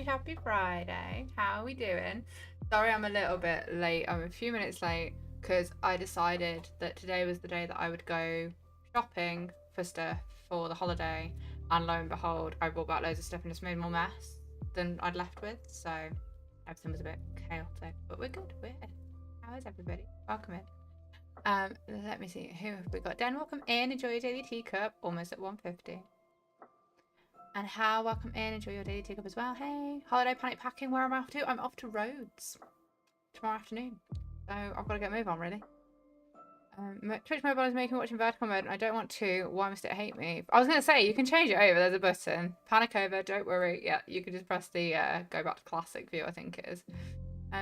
happy Friday. How are we doing? Sorry I'm a little bit late. I'm a few minutes late because I decided that today was the day that I would go shopping for stuff for the holiday, and lo and behold, I brought back loads of stuff and just made more mess than I'd left with, so everything was a bit chaotic, but we're good. We're here. How is everybody? Welcome in. Let me see, who have we got? Dan, welcome in. Enjoy your daily teacup. Almost at 1:50. And Hal, welcome in. Enjoy your daily teacup as well. Hey, holiday panic packing. Where am I off to? I'm off to Rhodes tomorrow afternoon. So I've got to get a move on, really. Twitch mobile is making watching vertical mode, and I don't want to. Why must it hate me? I was going to say, you can change it over. There's a button. Panic over. Don't worry. Yeah, you can just press the go back to classic view, I think it is.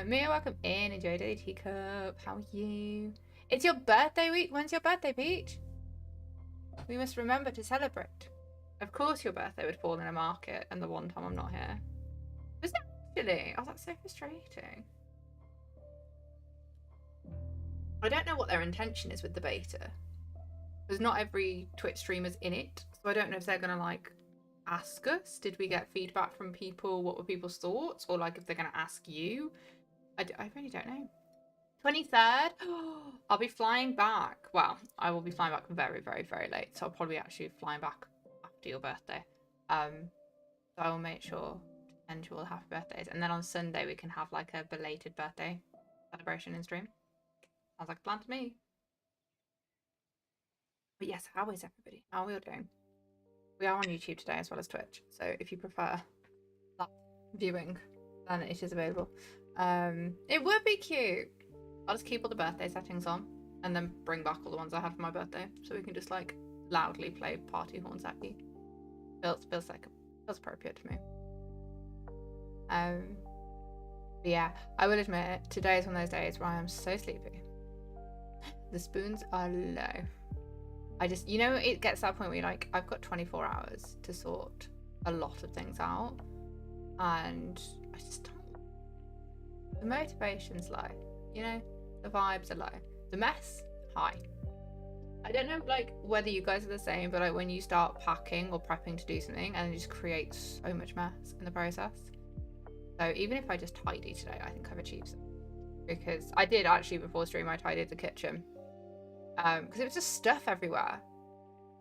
Mia, welcome in. Enjoy your daily teacup. How are you? It's your birthday week. When's your birthday, Peach? We must remember to celebrate. Of course your birthday would fall in a market, and the one time I'm not here. Was it actually? Oh, that's so frustrating. I don't know what their intention is with the beta. Because not every Twitch streamer's in it. So I don't know if they're going to, like, ask us. Did we get feedback from people? What were people's thoughts? Or, like, if they're going to ask you. I really don't know. 23rd? I'll be flying back. Well, I will be flying back very, very, very late. So I'll probably actually flying back after your birthday. So I will make sure to send you all happy birthdays. And then on Sunday, we can have, like, a belated birthday celebration in stream. Sounds like a plan to me. But yes, how is everybody? How are we all doing? We are on YouTube today as well as Twitch. So if you prefer that viewing, then it is available. It would be cute. I'll just keep all the birthday settings on and then bring back all the ones I had for my birthday, so we can just like loudly play party horns at you. Feels appropriate to me. But yeah, I will admit today is one of those days where I am so sleepy. The spoons are low. I just, you know, it gets to that point where you're like, I've got 24 hours to sort a lot of things out, and I just don't. The motivation's low, you know, the vibes are low, the mess high. I don't know, like, whether you guys are the same, but like when you start packing or prepping to do something and it just creates so much mess in the process. So even if I just tidy today, I think I've achieved something. Because I did actually before stream, I tidied the kitchen. Because it was just stuff everywhere.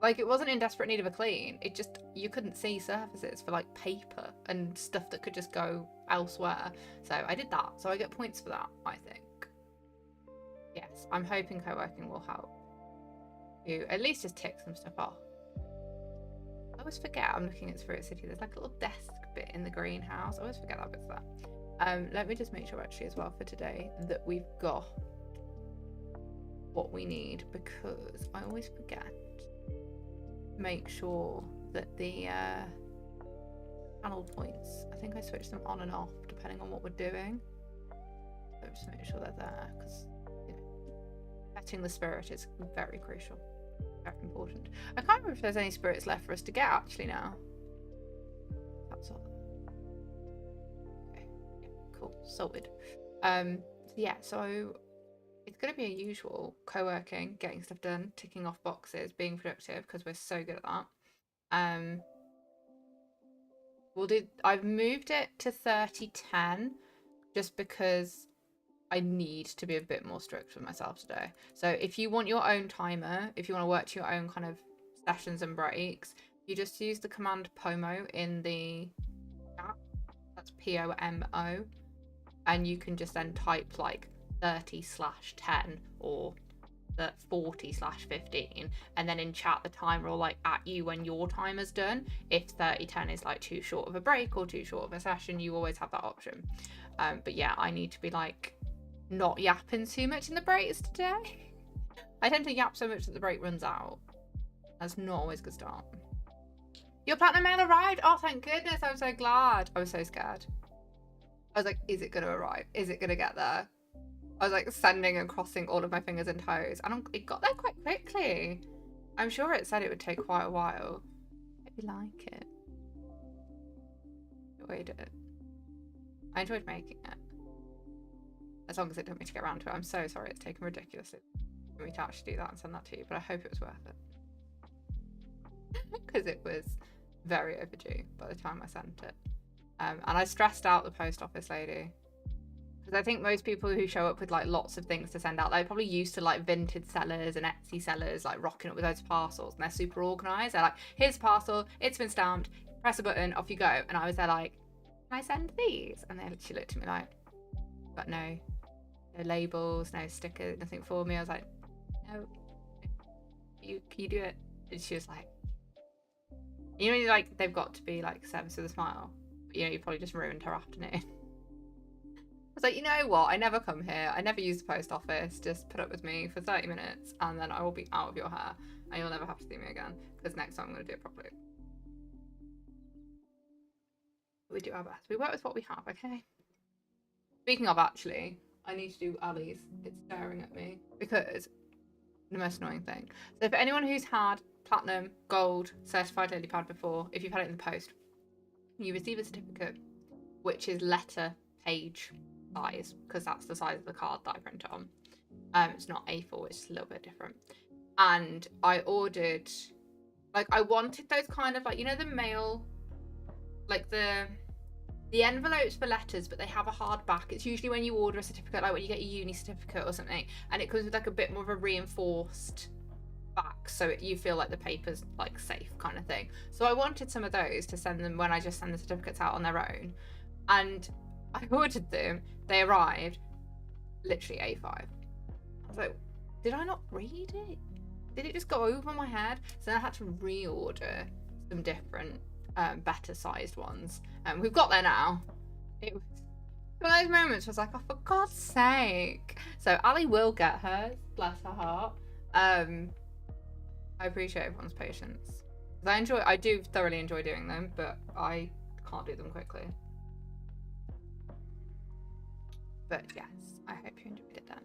Like, it wasn't in desperate need of a clean. It just, you couldn't see surfaces for like paper and stuff that could just go elsewhere. So I did that. So I get points for that, I think. Yes, I'm hoping Coworking will help you at least just tick some stuff off. I always forget I'm looking at SpiritCity. There's like a little desk bit in the greenhouse. I always forget that bit's there. Let me just make sure actually as well for today that we've got what we need, because I always forget to make sure that the panel points, I think I switch them on and off depending on what we're doing. So just make sure they're there, because you know, setting the spirit is very crucial, very important. I can't remember if there's any spirits left for us to get actually now. That's all. Okay, yeah, cool, sorted. So yeah, so it's going to be a usual co-working, getting stuff done, ticking off boxes, being productive, because we're so good at that. I've moved it to 30-10 just because I need to be a bit more strict with myself today. So if you want your own timer, if you want to work to your own kind of sessions and breaks, you just use the command POMO in the chat. That's POMO. And you can just then type like 30/10 or the 40/15, and then in chat the timer will like at you when your timer's done. If 30-10 is like too short of a break or too short of a session, you always have that option. But yeah, I need to be like not yapping too much in the breaks today. I tend to yap so much that the break runs out. That's not always a good start. Your platinum mail arrived. Oh, thank goodness. I'm so glad. I was so scared. I was like, is it going to arrive? Is it going to get there? I was like sending and crossing all of my fingers and toes, and it got there quite quickly. I'm sure it said it would take quite a while. I hope you like it. I enjoyed it. I enjoyed making it. As long as it took me to get around to it. I'm so sorry it's taken ridiculously for me to actually do that and send that to you, but I hope it was worth it. Because it was very overdue by the time I sent it. And I stressed out the post office lady. Because I think most people who show up with like lots of things to send out, they're probably used to like vintage sellers and Etsy sellers like rocking up with those parcels, and they're super organized. They're like, here's a parcel, it's been stamped, press a button, off you go. And I was there like, can I send these? And she looked at me like, but no labels, no stickers, nothing for me. I was like, no, can you do it? And she was like, you know, like they've got to be like service with a smile. But, you know, you probably just ruined her afternoon. I was like, you know what? I never come here. I never use the post office. Just put up with me for 30 minutes and then I will be out of your hair and you'll never have to see me again, because next time I'm going to do it properly. We do our best. We work with what we have, okay? Speaking of, actually, I need to do Ali's. It's staring at me because the most annoying thing. So for anyone who's had platinum, gold, certified lily pad before, if you've had it in the post, you receive a certificate which is letter page size, because that's the size of the card that I print on. It's not A4, it's a little bit different. And I ordered, like, I wanted those kind of like, you know, the mail, like the envelopes for letters, but they have a hard back. It's usually when you order a certificate, like when you get a uni certificate or something, and it comes with like a bit more of a reinforced back, so you feel like the paper's like safe kind of thing. So I wanted some of those to send them when I just send the certificates out on their own, and I ordered them. They arrived literally A5. I was like, did I not read it? Did it just go over my head? So then I had to reorder some different better sized ones. We've got there now. It was one of those moments where I was like, oh, for God's sake. So Ali will get hers, bless her heart. I appreciate everyone's patience. I do thoroughly enjoy doing them, but I can't do them quickly. But yes, I hope you enjoyed it then.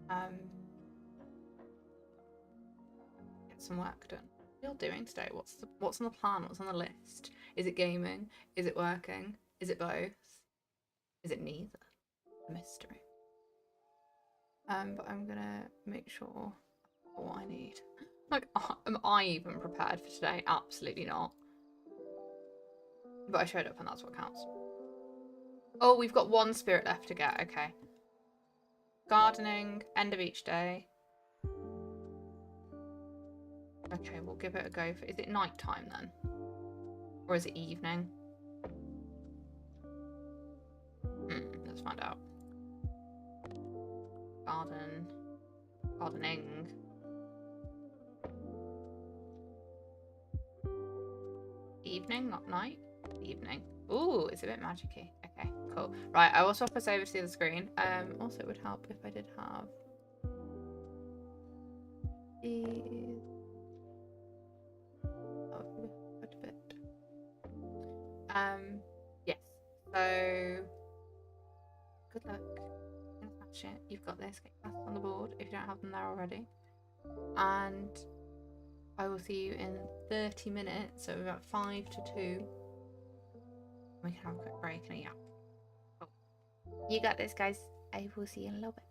I hope get some work done. What are you doing today? What's on the plan? What's on the list? Is it gaming? Is it working? Is it both? Is it neither? A mystery. But I'm gonna make sure what I need. Like, am I even prepared for today? Absolutely not. But I showed up and that's what counts. Oh, we've got one spirit left to get. Okay. Gardening, end of each day. Okay, we'll give it a go. Is it night time then? Or is it evening? Let's find out. Gardening. Evening, not night. Evening. Ooh, it's a bit magic-y. Okay, cool. Right, I will swap us over to the other screen. Also, it would help if I did have these. Oh, quite a bit. Yes. So, good luck. Smash it. You've got this. Get cast on the board if you don't have them there already. And I will see you in 30 minutes. So about 5 to 2. We can have a quick break and a yap. Cool. You got this, guys. I will see you in a little bit.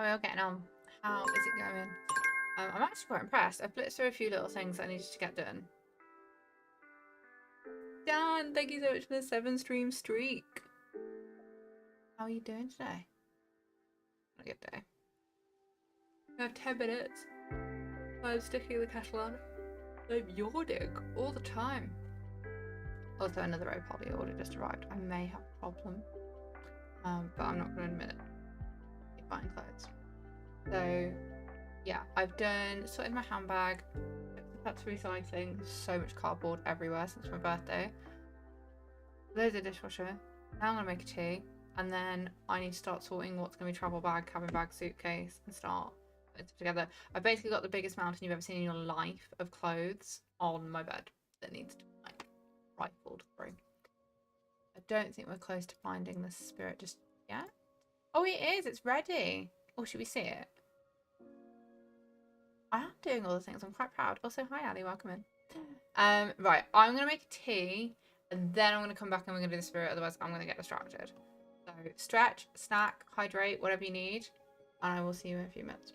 are we all getting on? How is it going? I'm actually quite impressed. I've blitzed through a few little things I needed to get done. Dan, thank you so much for the 7-stream streak. How are you doing today? A good day. I have 10 minutes. I'm sticking the kettle on. I'm yawning all the time. Also, another Opoly order just arrived. I may have a problem, but I'm not going to admit it. Keep buying clothes. So, yeah, I've sorted my handbag. That's recycling. There's so much cardboard everywhere since my birthday. Loads of dishwasher. Now I'm going to make a tea. And then I need to start sorting what's going to be travel bag, cabin bag, suitcase, and start putting stuff together. I've basically got the biggest mountain you've ever seen in your life of clothes on my bed that needs to be like rifled through. I don't think we're close to finding the spirit just yet. Oh, it is. It's ready. Oh, should we see it? I am doing all the things. I'm quite proud. Also, hi, Ali. Welcome in. Right. I'm going to make a tea, and then I'm going to come back and we're going to do the spirit. Otherwise, I'm going to get distracted. So, stretch, snack, hydrate, whatever you need. And I will see you in a few minutes.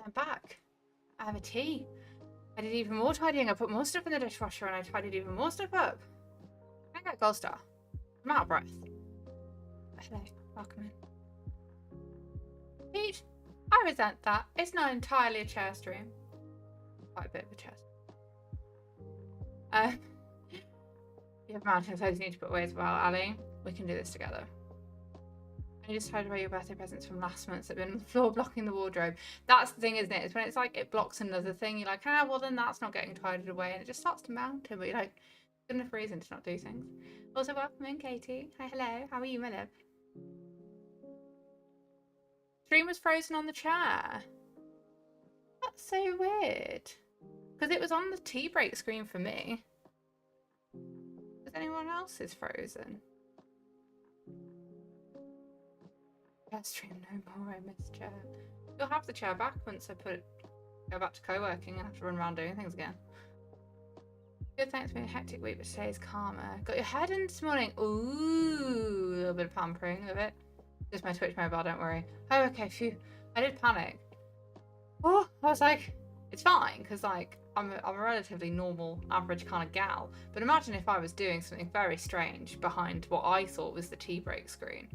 I'm back. I have a tea. I did even more tidying. I put more stuff in the dishwasher and I tidied even more stuff up. I got a gold star. I'm out of breath. Hello, welcome in. Peach, I resent that. It's not entirely a chair stream. Quite a bit of a chair stream. You have mountain clothes you need to put away as well, Ali. We can do this together. I just tied away your birthday presents from last month that have been on the floor blocking the wardrobe. That's the thing, isn't it? It's when it's like it blocks another thing. You're like, ah, well then that's not getting tidied away, and it just starts to mount it. But you're like, good enough reason to not do things. Also, welcome in, Katie. Hi, hello. How are you, my love? Stream was frozen on the chair. That's so weird. Because it was on the tea break screen for me. Is anyone else's frozen? Chair stream no more. I miss chair. You'll have the chair back once I go back to co-working and have to run around doing things again. Good, thanks for a hectic week, but today's calmer. Got your hair done this morning. Ooh, a little bit of pampering of it. Just my Twitch mobile, don't worry. Oh, okay, phew. I did panic. Oh, I was like, it's fine, because like I'm a relatively normal, average kind of gal. But imagine if I was doing something very strange behind what I thought was the tea break screen,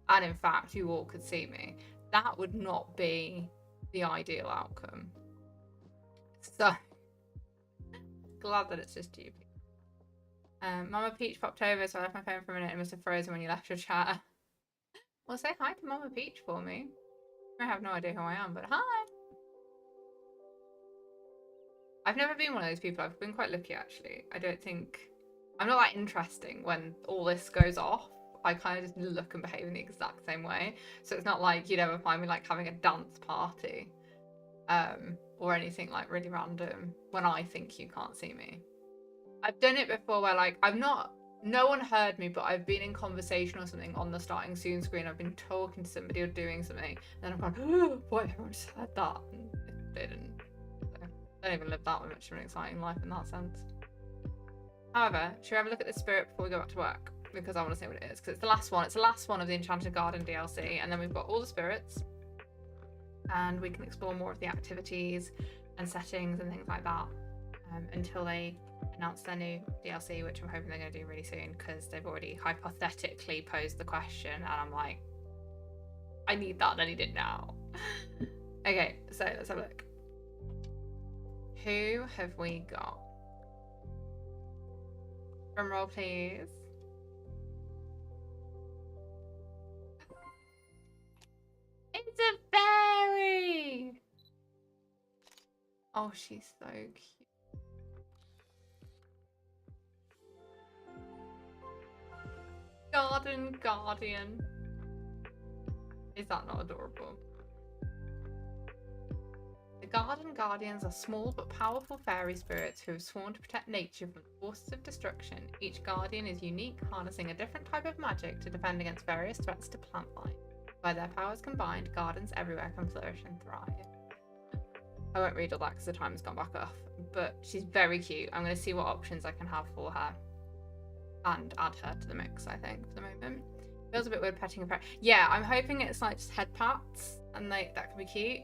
and in fact you all could see me. That would not be the ideal outcome. So glad that it's just you. Mama Peach popped over, so I left my phone for a minute and must have frozen when you left your chat. Well, say hi to Mama Peach for me. I have no idea who I am, but hi. I've never been one of those people. I've been quite lucky, actually. I don't think... I'm not that interesting when all this goes off. I kind of just look and behave in the exact same way. So it's not like you'd ever find me like having a dance party or anything like really random when I think you can't see me. I've done it before where like no one heard me, but I've been in conversation or something on the starting soon screen. I've been talking to somebody or doing something, and then I've gone, oh, boy, everyone just said that. And they didn't. So I don't even live that much of an exciting life in that sense. However, should we have a look at the spirit before we go back to work? Because I want to see what it is. Because it's the last one. It's the last one of the Enchanted Garden DLC. And then we've got all the spirits. And we can explore more of the activities and settings and things like that until they announce their new DLC, which I'm hoping they're going to do really soon, because they've already hypothetically posed the question, and I'm like, I need that and I need it now. Okay, so let's have a look. Who have we got? Drum roll, please. It's a fairy! Oh, she's so cute. Garden Guardian. Is that not adorable? The Garden Guardians are small but powerful fairy spirits who have sworn to protect nature from the forces of destruction. Each guardian is unique, harnessing a different type of magic to defend against various threats to plant life. By their powers combined, gardens everywhere can flourish and thrive. I won't read all that because the timer's gone back off, but she's very cute. I'm going to see what options I can have for her and add her to the mix, I think, for the moment. Feels a bit weird petting a pet. Yeah, I'm hoping it's like just head pats and that can be cute.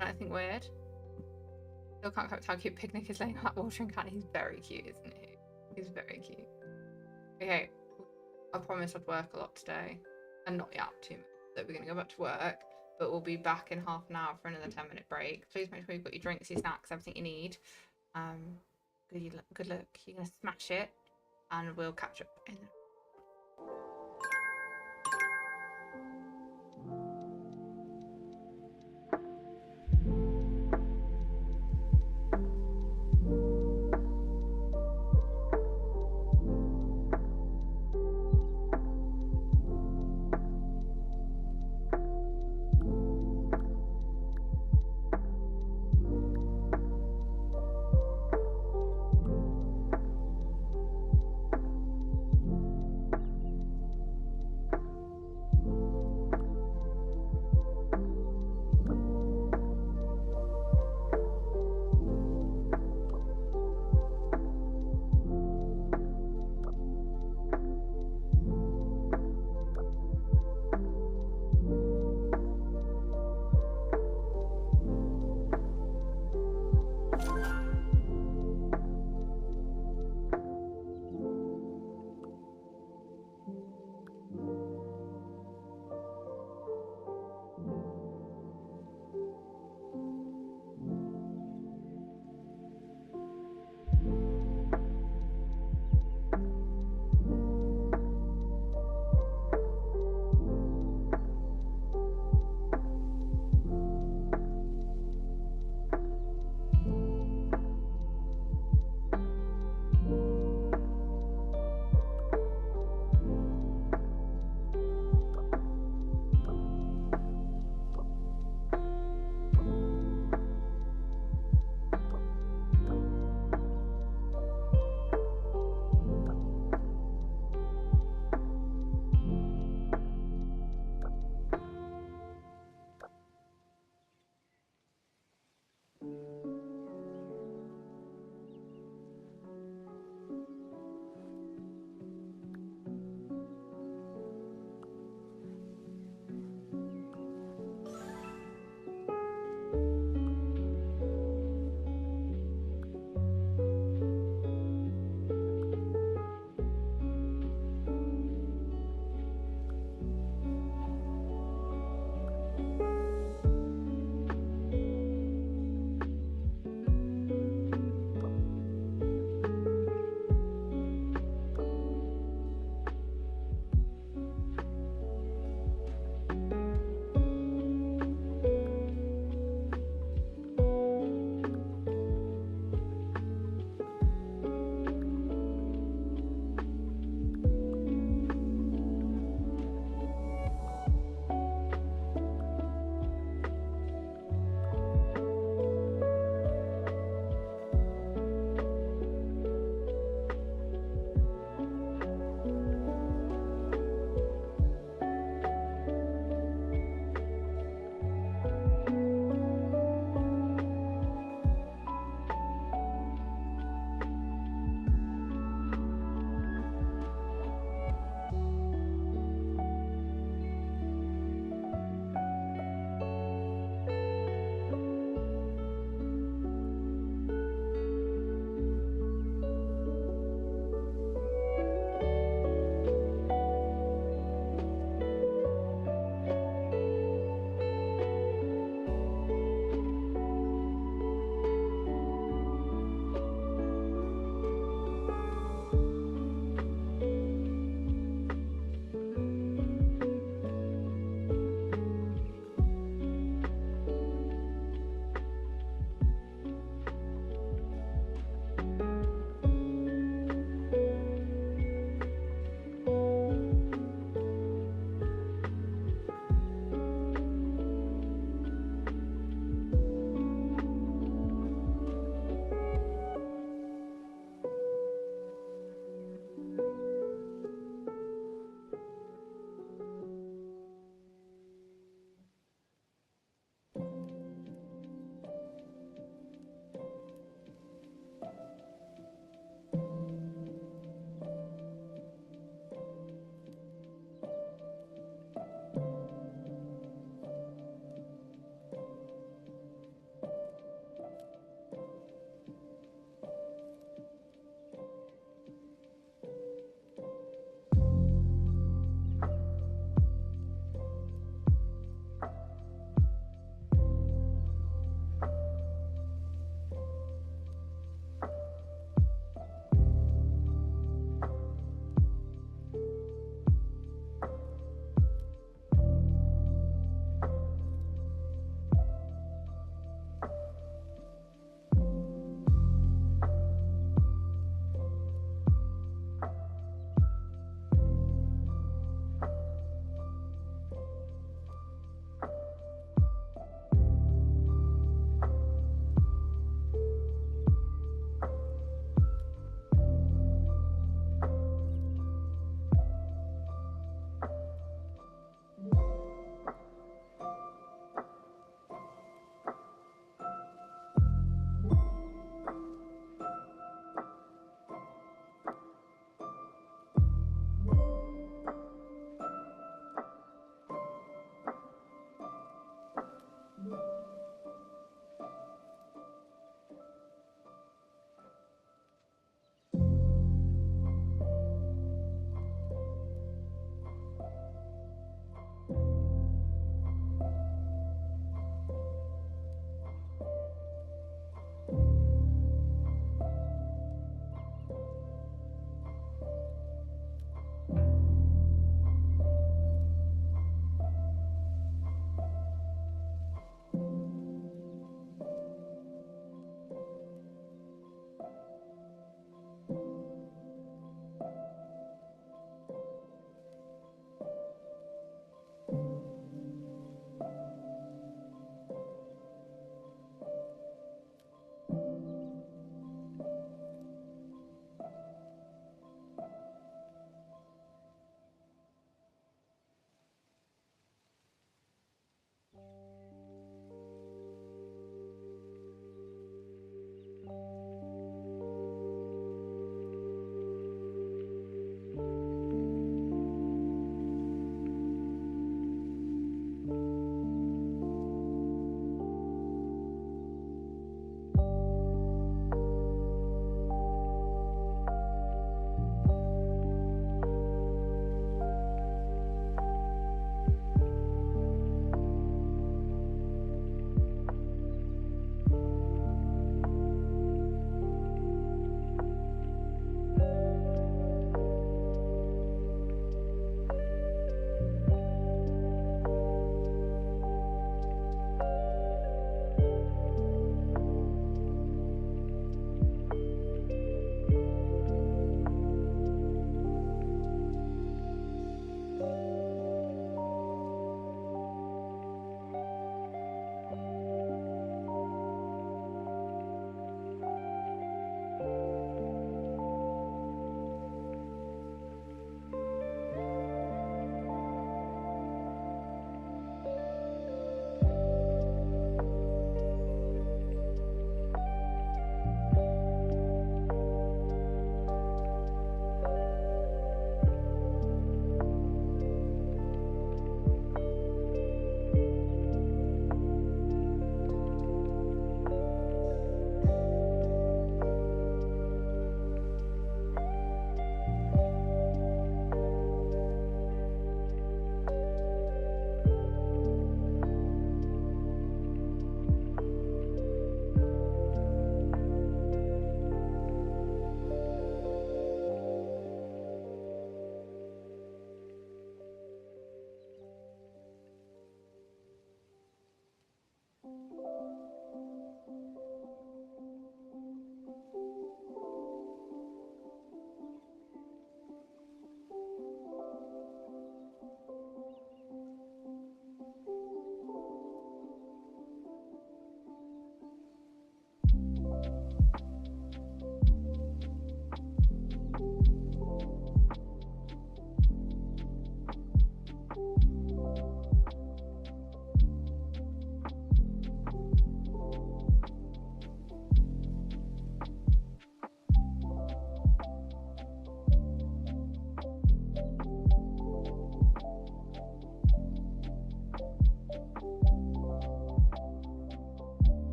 I don't think weird. Still can't cope with how cute Picnic is laying on that watering can. He's very cute, isn't he? He's very cute. Okay, I promised I'd work a lot today. And not yet too much. So we're going to go back to work, but we'll be back in half an hour for another 10-minute break. Please make sure you've got your drinks, your snacks, everything you need. Good luck. You're going to smash it, and we'll catch up in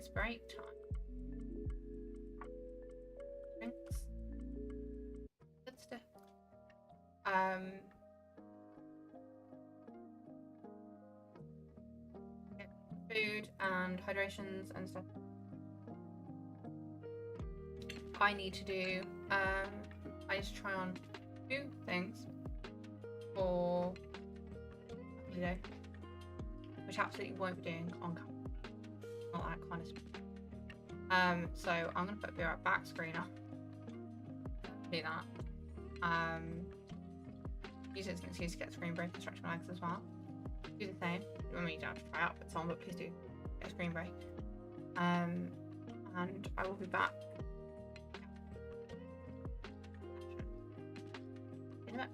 It's break time. Drinks. Good stuff. Food and hydrations and stuff. I need to do. I need to try on 2 things for holiday, which absolutely won't be doing on camera. Not that kind of stuff. So I'm gonna put a beer back screen up. Do that. Use it as an excuse to get screen break and stretch my legs as well. Do the same. I mean, you don't have to try outfits on, but please do get a screen break. And I will be back in a bit.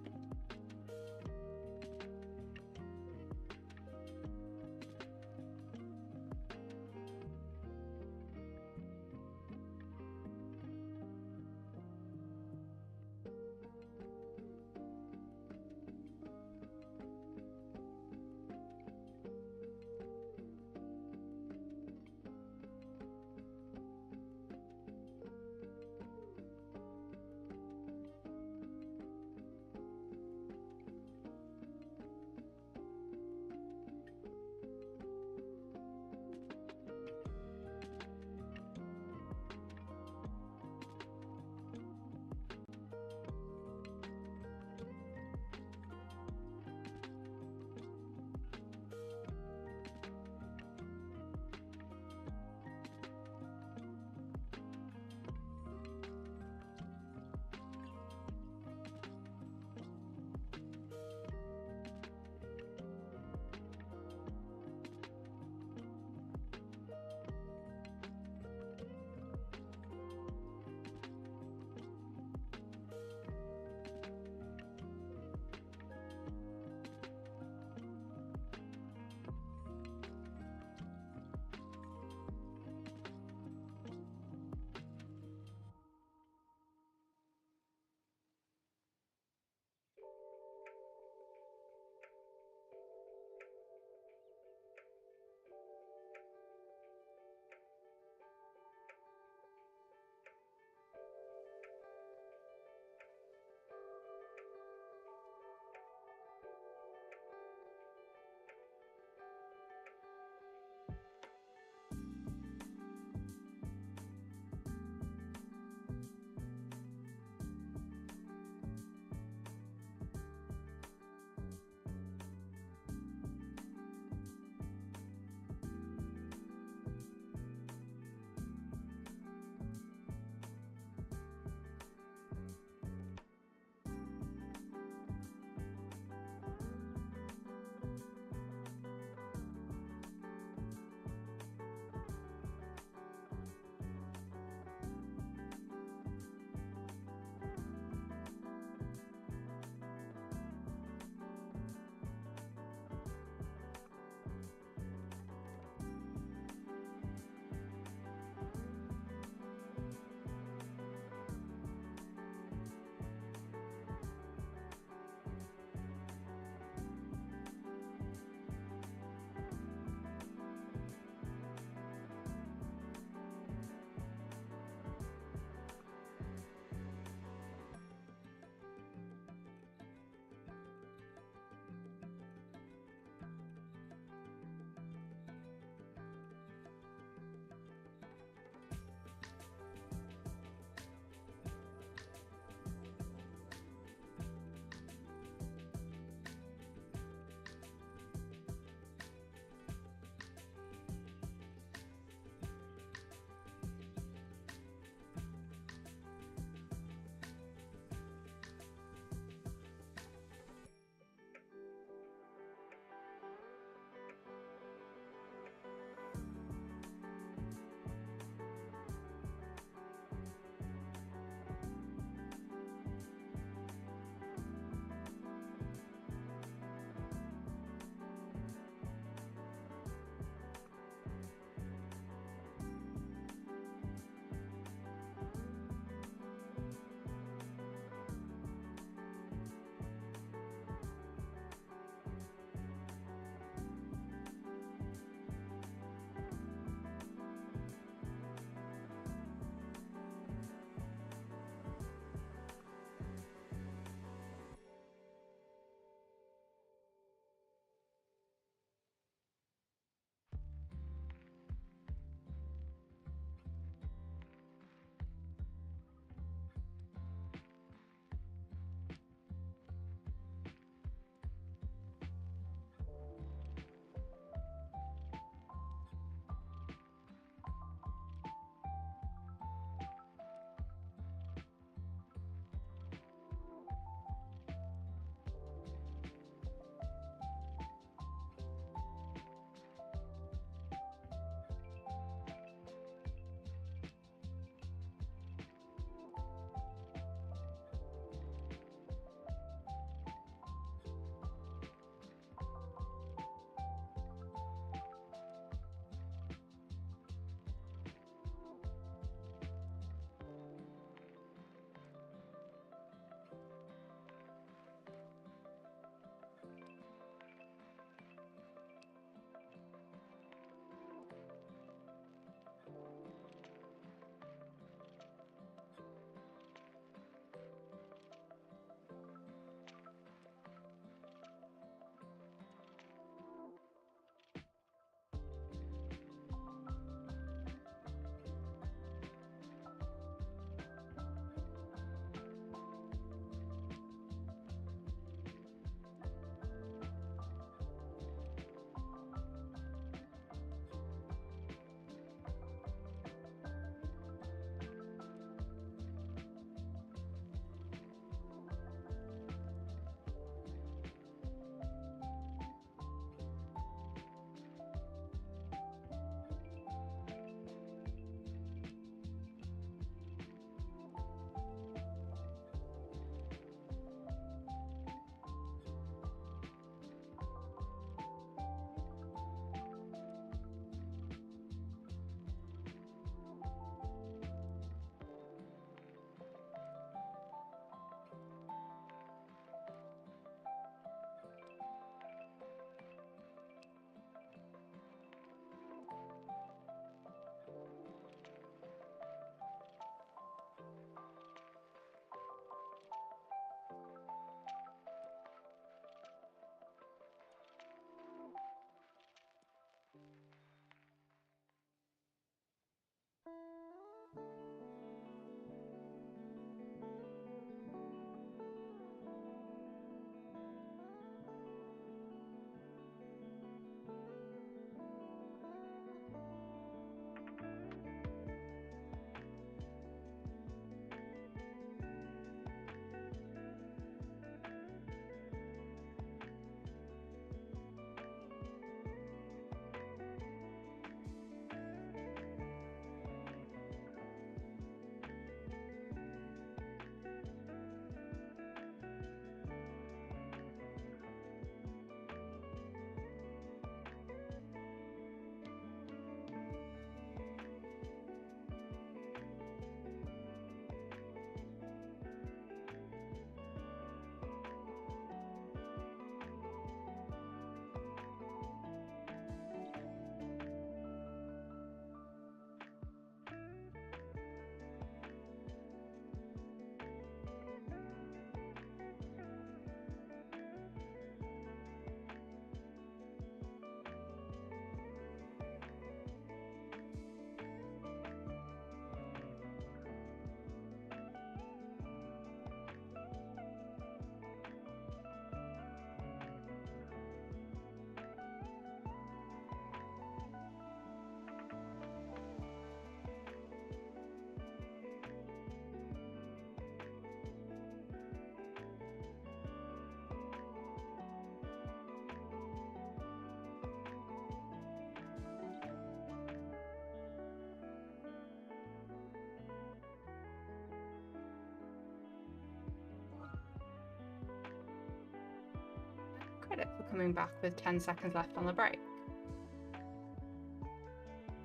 coming back with 10 seconds left on the break.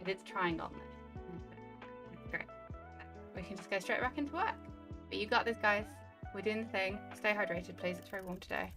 It is trying on there. Great. We can just go straight back into work. But you got this, guys. We're doing the thing. Stay hydrated, please. It's very warm today.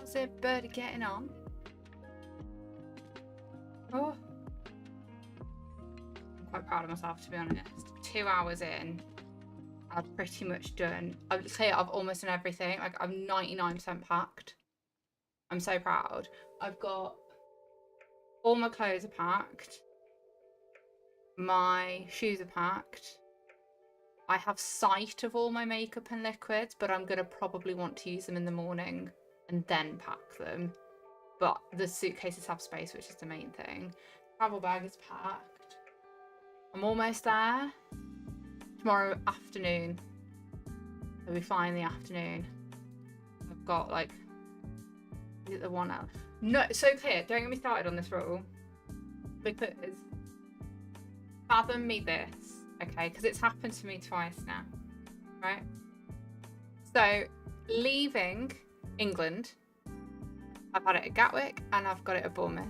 How's everybody getting on? Oh, I'm quite proud of myself, to be honest. 2 hours in, I've pretty much done. I've cleared up almost on everything. Like, I'm 99% packed. I'm so proud. I've got all my clothes are packed. My shoes are packed. I have sight of all my makeup and liquids, but I'm gonna probably want to use them in the morning and then pack them. But the suitcases have space, which is the main thing. Travel bag is packed. I'm almost there. Tomorrow afternoon. I'll be fine in the afternoon. I've got like, is it the one out? No, so clear. Don't get me started on this rule. Because fathom me this, okay? Because it's happened to me twice now, right? So leaving England, I've had it at Gatwick and I've got it at Bournemouth.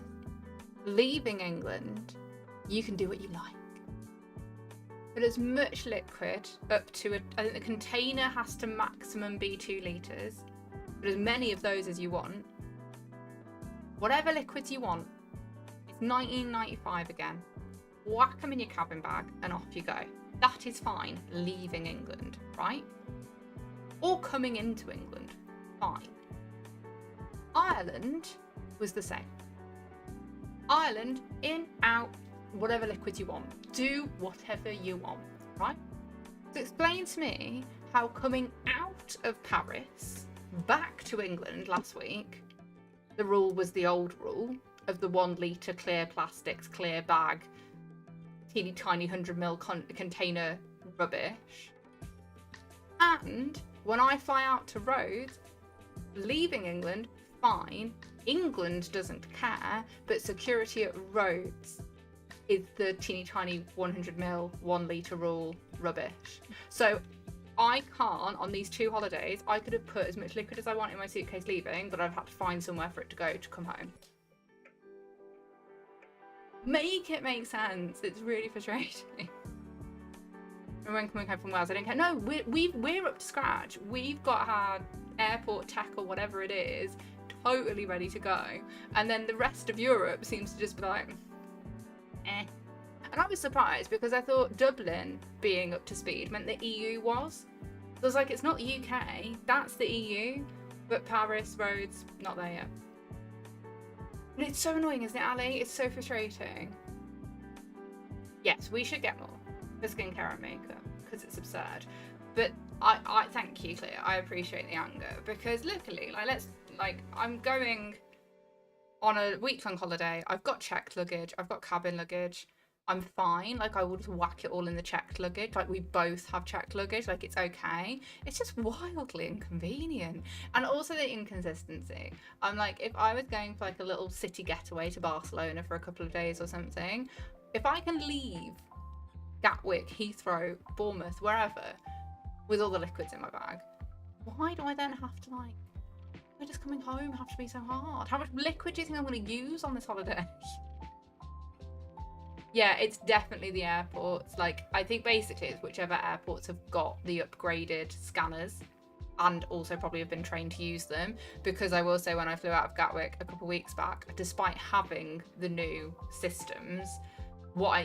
Leaving England, you can do what you like. But as much liquid up to, I think the container has to maximum be 2 litres, but as many of those as you want. Whatever liquids you want, it's $19.95 again. Whack them in your cabin bag and off you go. That is fine, leaving England, right? Or coming into England, fine. Ireland was the same. Ireland, in, out, whatever liquids you want. Do whatever you want, right? So explain to me how coming out of Paris back to England last week, the rule was the old rule of the 1 litre clear plastics, clear bag, teeny tiny 100ml container rubbish. And when I fly out to Rhodes, leaving England, fine. England doesn't care, but security at Rhodes is the teeny tiny 100ml 1 litre rule rubbish. So I can't, on these 2 holidays, I could have put as much liquid as I want in my suitcase leaving, but I've had to find somewhere for it to go to come home. Make it make sense. It's really frustrating. And when coming home from Wales, I didn't care. No, we're up to scratch. We've got our airport tech or whatever it is totally ready to go. And then the rest of Europe seems to just be like, eh. And I was surprised because I thought Dublin being up to speed meant the EU was. So I was like, it's not the UK, that's the EU. But Paris, Rhodes, not there yet. And it's so annoying, isn't it, Ali? It's so frustrating. Yes, we should get more for skincare and makeup because it's absurd. But I thank you, Claire. I appreciate the anger because luckily, I'm going on a week-long holiday. I've got checked luggage. I've got cabin luggage. I'm fine. Like, I will just whack it all in the checked luggage. Like, we both have checked luggage. Like, it's okay. It's just wildly inconvenient. And also the inconsistency. I'm like, if I was going for like a little city getaway to Barcelona for a couple of days or something, if I can leave Gatwick, Heathrow, Bournemouth, wherever, with all the liquids in my bag, why do I then have to, like, why does coming home have to be so hard? How much liquid do you think I'm going to use on this holiday? Yeah, it's definitely the airports. Like, I think basically it's whichever airports have got the upgraded scanners and also probably have been trained to use them. Because I will say, when I flew out of Gatwick a couple of weeks back, despite having the new systems,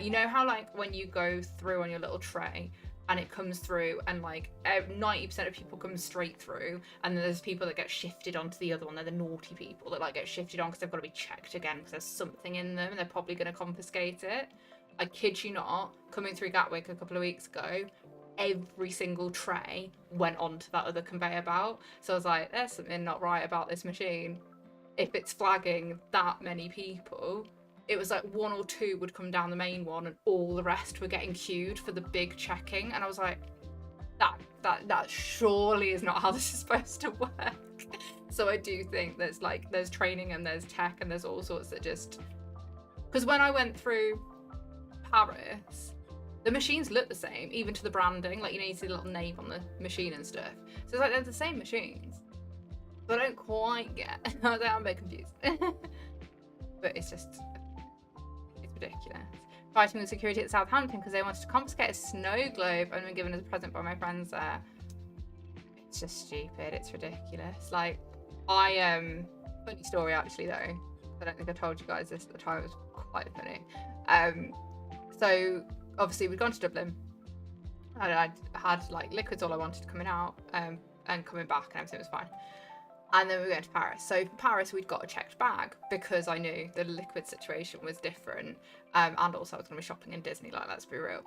you know how, like, when you go through on your little tray and it comes through and like 90% of people come straight through, and then there's people that get shifted onto the other one. They're the naughty people that like get shifted on because they've got to be checked again because there's something in them and they're probably going to confiscate it. I kid you not, coming through Gatwick a couple of weeks ago, every single tray went onto that other conveyor belt. So I was like, there's something not right about this machine. If it's flagging that many people, it was like 1 or 2 would come down the main one and all the rest were getting queued for the big checking. And I was like, that surely is not how this is supposed to work. So I do think there's training and there's tech and there's all sorts that just, because when I went through Paris, the machines look the same, even to the branding. Like, you see the little name on the machine and stuff. So it's like they're the same machines. So I don't quite get. I was like, I'm a bit confused. But it's ridiculous. Fighting with security at Southampton because they wanted to confiscate a snow globe and been given as a present by my friends there. It's just stupid. It's ridiculous. Like, Funny story actually though. I don't think I told you guys this at the time. It was quite funny. So obviously we'd gone to Dublin. And I'd had like liquids all I wanted coming out, and coming back, and everything was fine. And then we were going to Paris. So for Paris, we'd got a checked bag because I knew the liquid situation was different. And also I was going to be shopping in Disney, like, let's be real.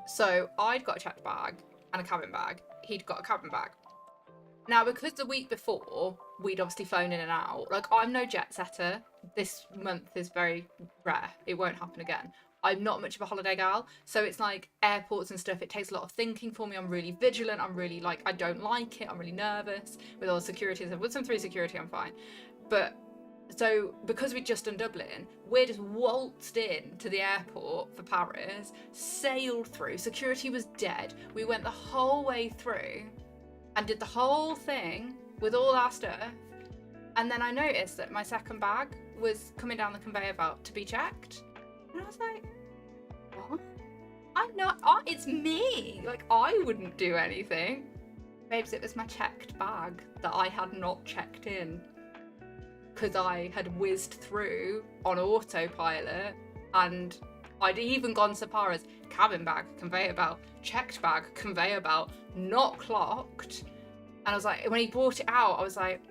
So I'd got a checked bag and a cabin bag. He'd got a cabin bag. Now, because the week before, we'd obviously flown in and out. Like, I'm no jet setter. This month is very rare. It won't happen again. I'm not much of a holiday gal, so it's like airports and stuff, it takes a lot of thinking for me. I'm really vigilant. I'm really like, I don't like it. I'm really nervous with all the security and stuff. With some 3 security, I'm fine. But so because we'd just done Dublin, we're just waltzed in to the airport for Paris, sailed through. Security was dead. We went the whole way through and did the whole thing with all our stuff. And then I noticed that my second bag was coming down the conveyor belt to be checked. And I was like, what? I'm not, it's me. Like, I wouldn't do anything. Babes, it was my checked bag that I had not checked in because I had whizzed through on autopilot, and I'd even gone so far as cabin bag, conveyor belt, checked bag, conveyor belt, not clocked. And I was like, when he brought it out, I was like,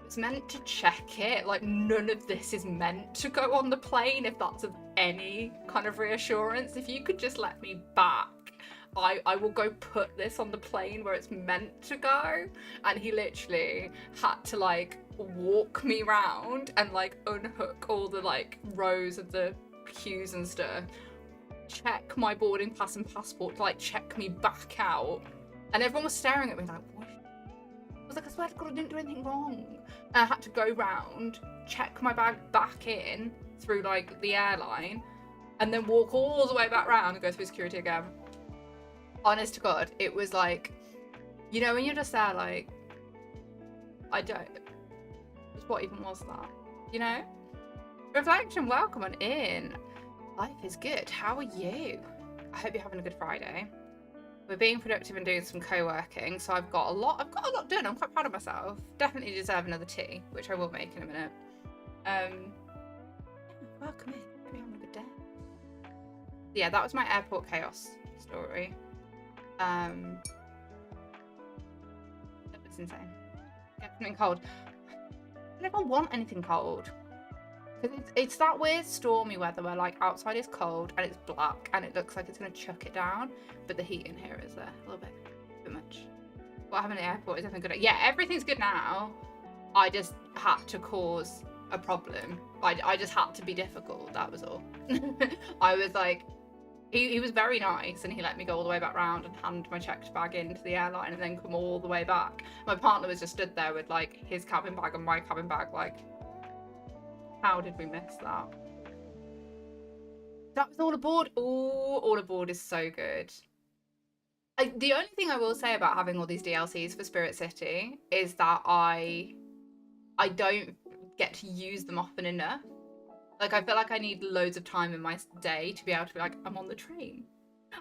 it's meant to check it. Like, none of this is meant to go on the plane, if that's of any kind of reassurance. If you could just let me back, I will go put this on the plane where it's meant to go. And he literally had to like walk me round and like unhook all the like rows of the queues and stuff, check my boarding pass and passport, like check me back out. And everyone was staring at me like, what? I was like, I swear to God, I didn't do anything wrong. And I had to go round, check my bag back in through like the airline, and then walk all the way back round and go through security again. Honest to God, it was like, you know, when you're just there like, I don't, what even was that? You know? Reflection, welcome on in. Life is good. How are you? I hope you're having a good Friday. We're being productive and doing some co-working, so I've got a lot done. I'm quite proud of myself. Definitely deserve another tea, which I will make in a minute. Welcome in. Hope you're having a good day. Yeah, that was my airport chaos story. It's insane. Get something cold. I never want anything cold. Because it's that weird stormy weather where like outside is cold and it's black and it looks like it's going to chuck it down, but the heat in here is a little bit too much. What happened at the airport is everything good? Yeah, everything's good now. I just had to cause a problem. I just had to be difficult, that was all. I was like, he was very nice and he let me go all the way back round and hand my checked bag into the airline and then come all the way back. My partner was just stood there with like his cabin bag and my cabin bag, like, how did we miss that? That was All Aboard. Oh, All Aboard is so good. The only thing I will say about having all these DLCs for SpiritCity is that I don't get to use them often enough. Like, I feel like I need loads of time in my day to be able to be like, I'm on the train,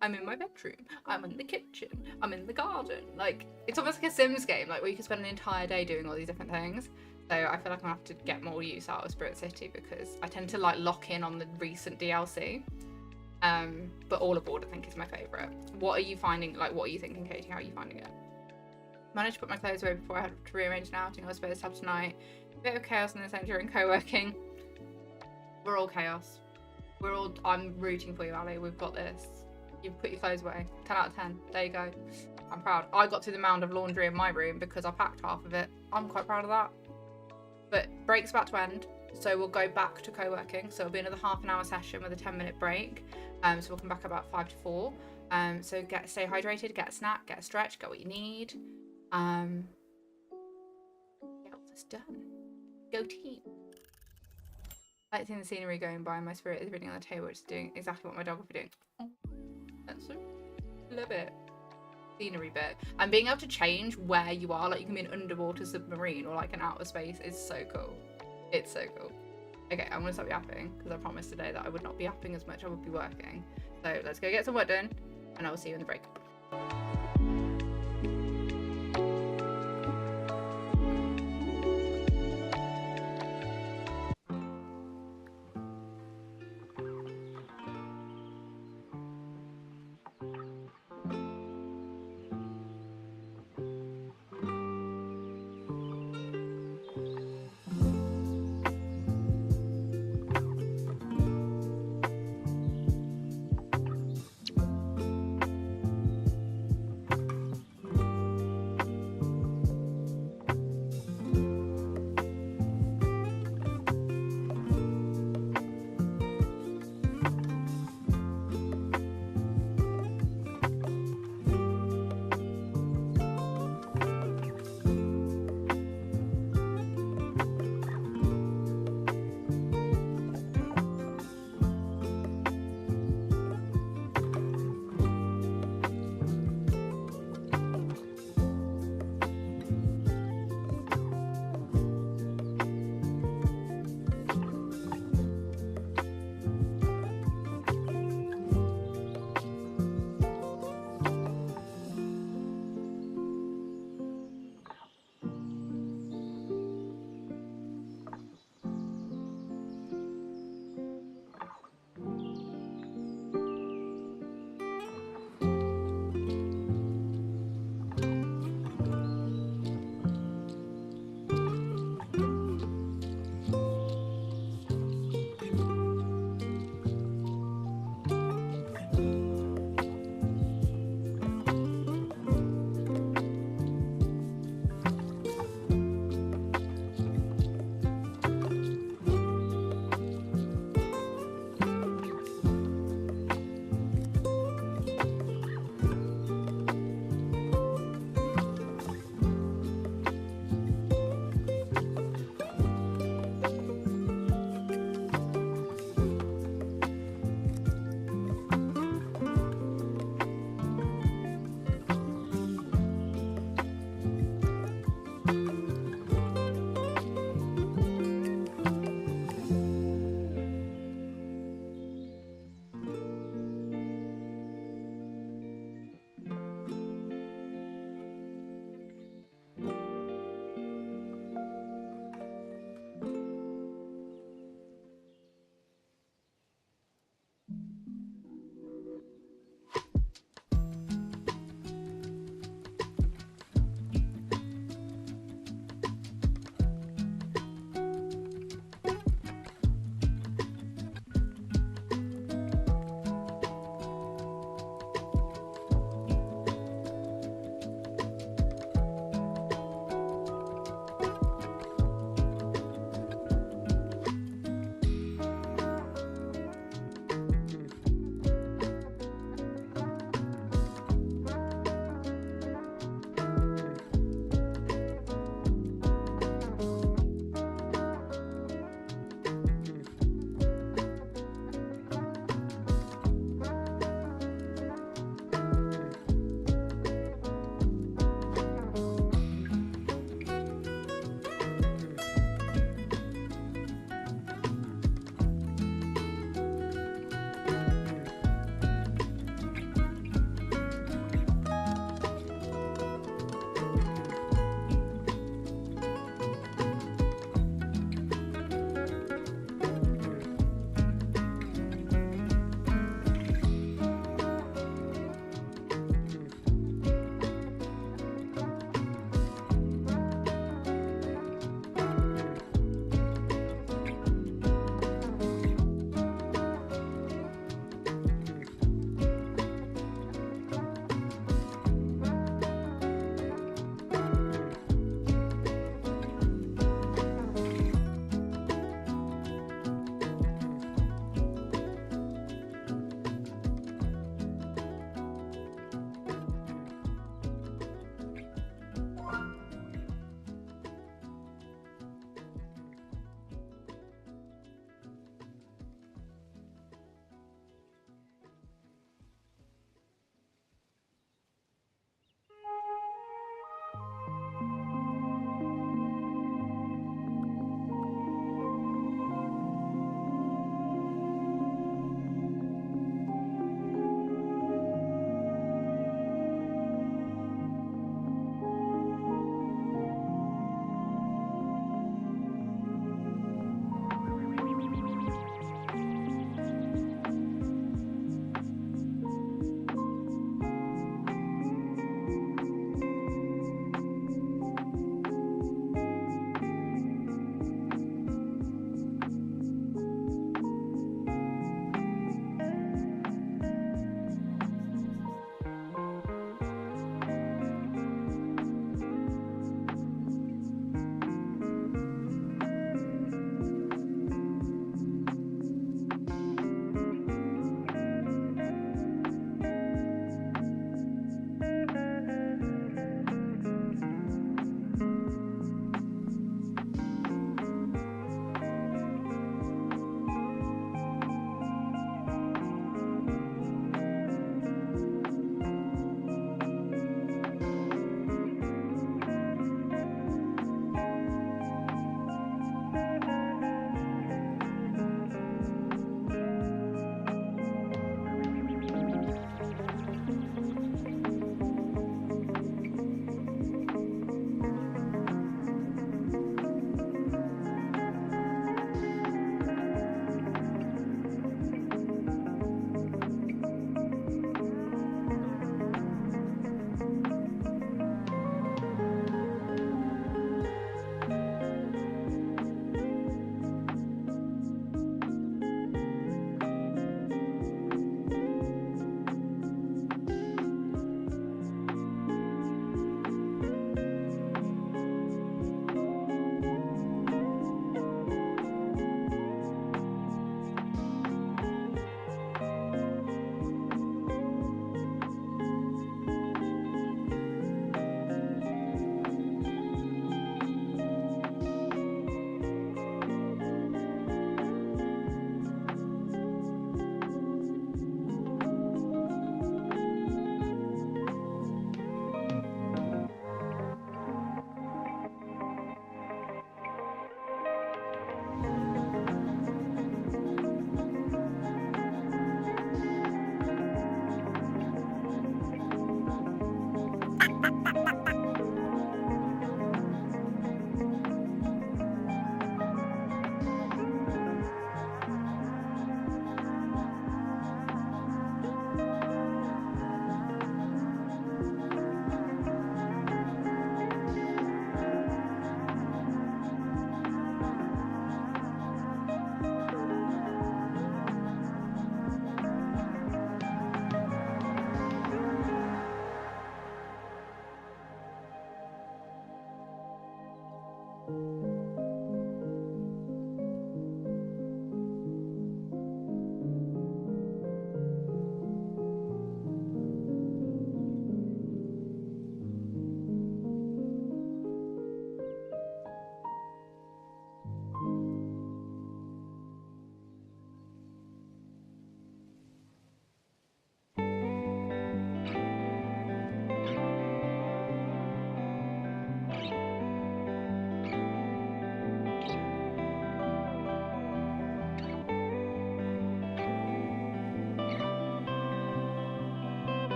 I'm in my bedroom, I'm in the kitchen, I'm in the garden. Like, it's almost like a Sims game, like where you can spend an entire day doing all these different things. So I feel like I'm gonna have to get more use out of SpiritCity because I tend to like lock in on the recent DLC. But All Aboard I think is my favourite. What are you finding? Like, what are you thinking, Katie? How are you finding it? Managed to put my clothes away before I had to rearrange an outing I was supposed to have tonight. A bit of chaos in the centre during co-working. We're all chaos. I'm rooting for you, Ali. We've got this. You've put your clothes away. 10 out of 10. There you go. I'm proud. I got through the mound of laundry in my room because I packed half of it. I'm quite proud of that. But break's about to end, so we'll go back to co-working. So it'll be another half an hour session with a 10-minute break. So we'll come back about 5 to 4. So stay hydrated, get a snack, get a stretch, get what you need. Get all this done. Go team. I like seeing the scenery going by. My spirit is reading on the table, which is doing exactly what my dog would be doing. Oh, that's so, love it. Scenery bit and being able to change where you are, like you can be an underwater submarine or like an outer space, is so cool. It's so cool. Okay, I'm gonna stop yapping because I promised today that I would not be yapping as much. I would be working. So let's go get some work done and I will see you in the break.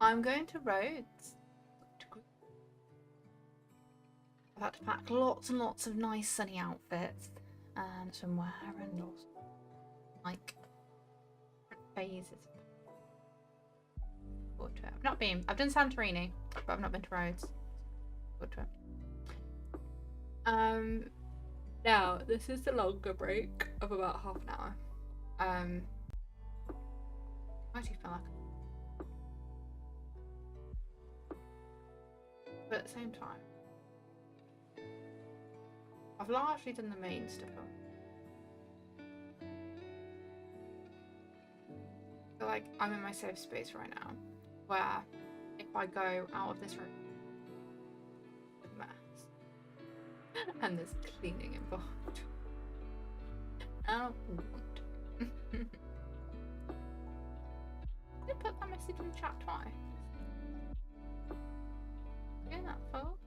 I'm going to Rhodes. I've had to pack lots and lots of nice sunny outfits and swimwear and lots like phases. I've done Santorini, but I've not been to Rhodes. Now this is the longer break of about half an hour. I actually feel like, but at the same time, I've largely done the main stuff. I feel like I'm in my safe space right now, where if I go out of this room, it's a mess, and there's cleaning involved. I don't want. Did I put that message in the chat twice? Yeah, that fault.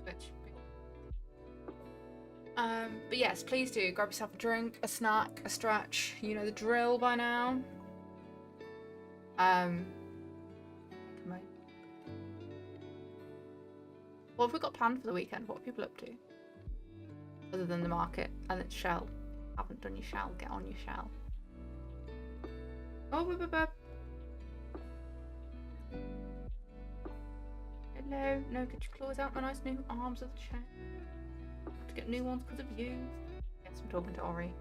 Twitch. But yes, please do grab yourself a drink, a snack, a stretch. You know the drill by now. Come on. What have we got planned for the weekend? What are people up to? Other than the market and its shell. Haven't done your shell. Get on your shell. Oh, hello. No, get your claws out. My nice new arms of the chair. To get new ones because of you. Yes, I'm talking to Ori.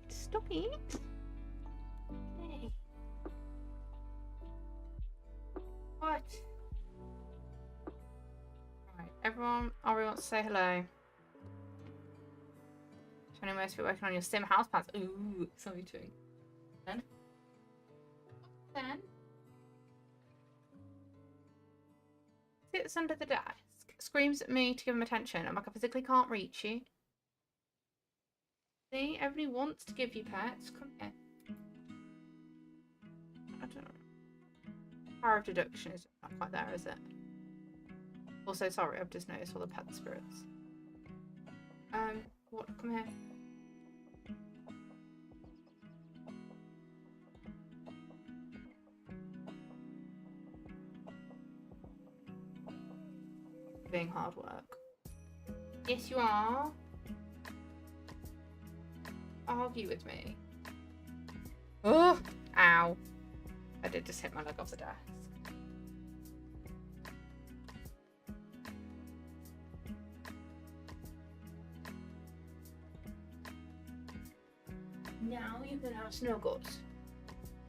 Stop it. Hey. What? Right, everyone, Ori wants to say hello. Spending most of it working on your sim house plans. Ooh, so you doing? Then? Sits under the desk, screams at me to give him attention. I'm like, I physically can't reach you. See, everybody wants to give you pets. Come here. I don't know. Power of deduction is not quite there, is it? Also, sorry, I've just noticed all the pet spirits. What? Come here. Being hard work. Yes, you are. Argue with me. Oh, ow. I did just hit my leg off the desk. Now you can have snuggles.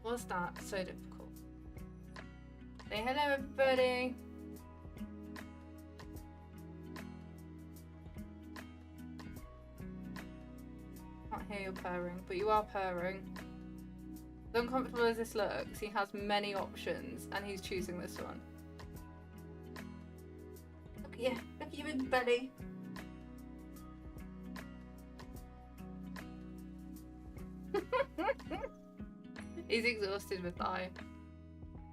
Was that so difficult? Say hello, everybody. Can't hear you purring, but you are purring. As uncomfortable as this looks, he has many options, and he's choosing this one. Look at you big belly. He's exhausted with life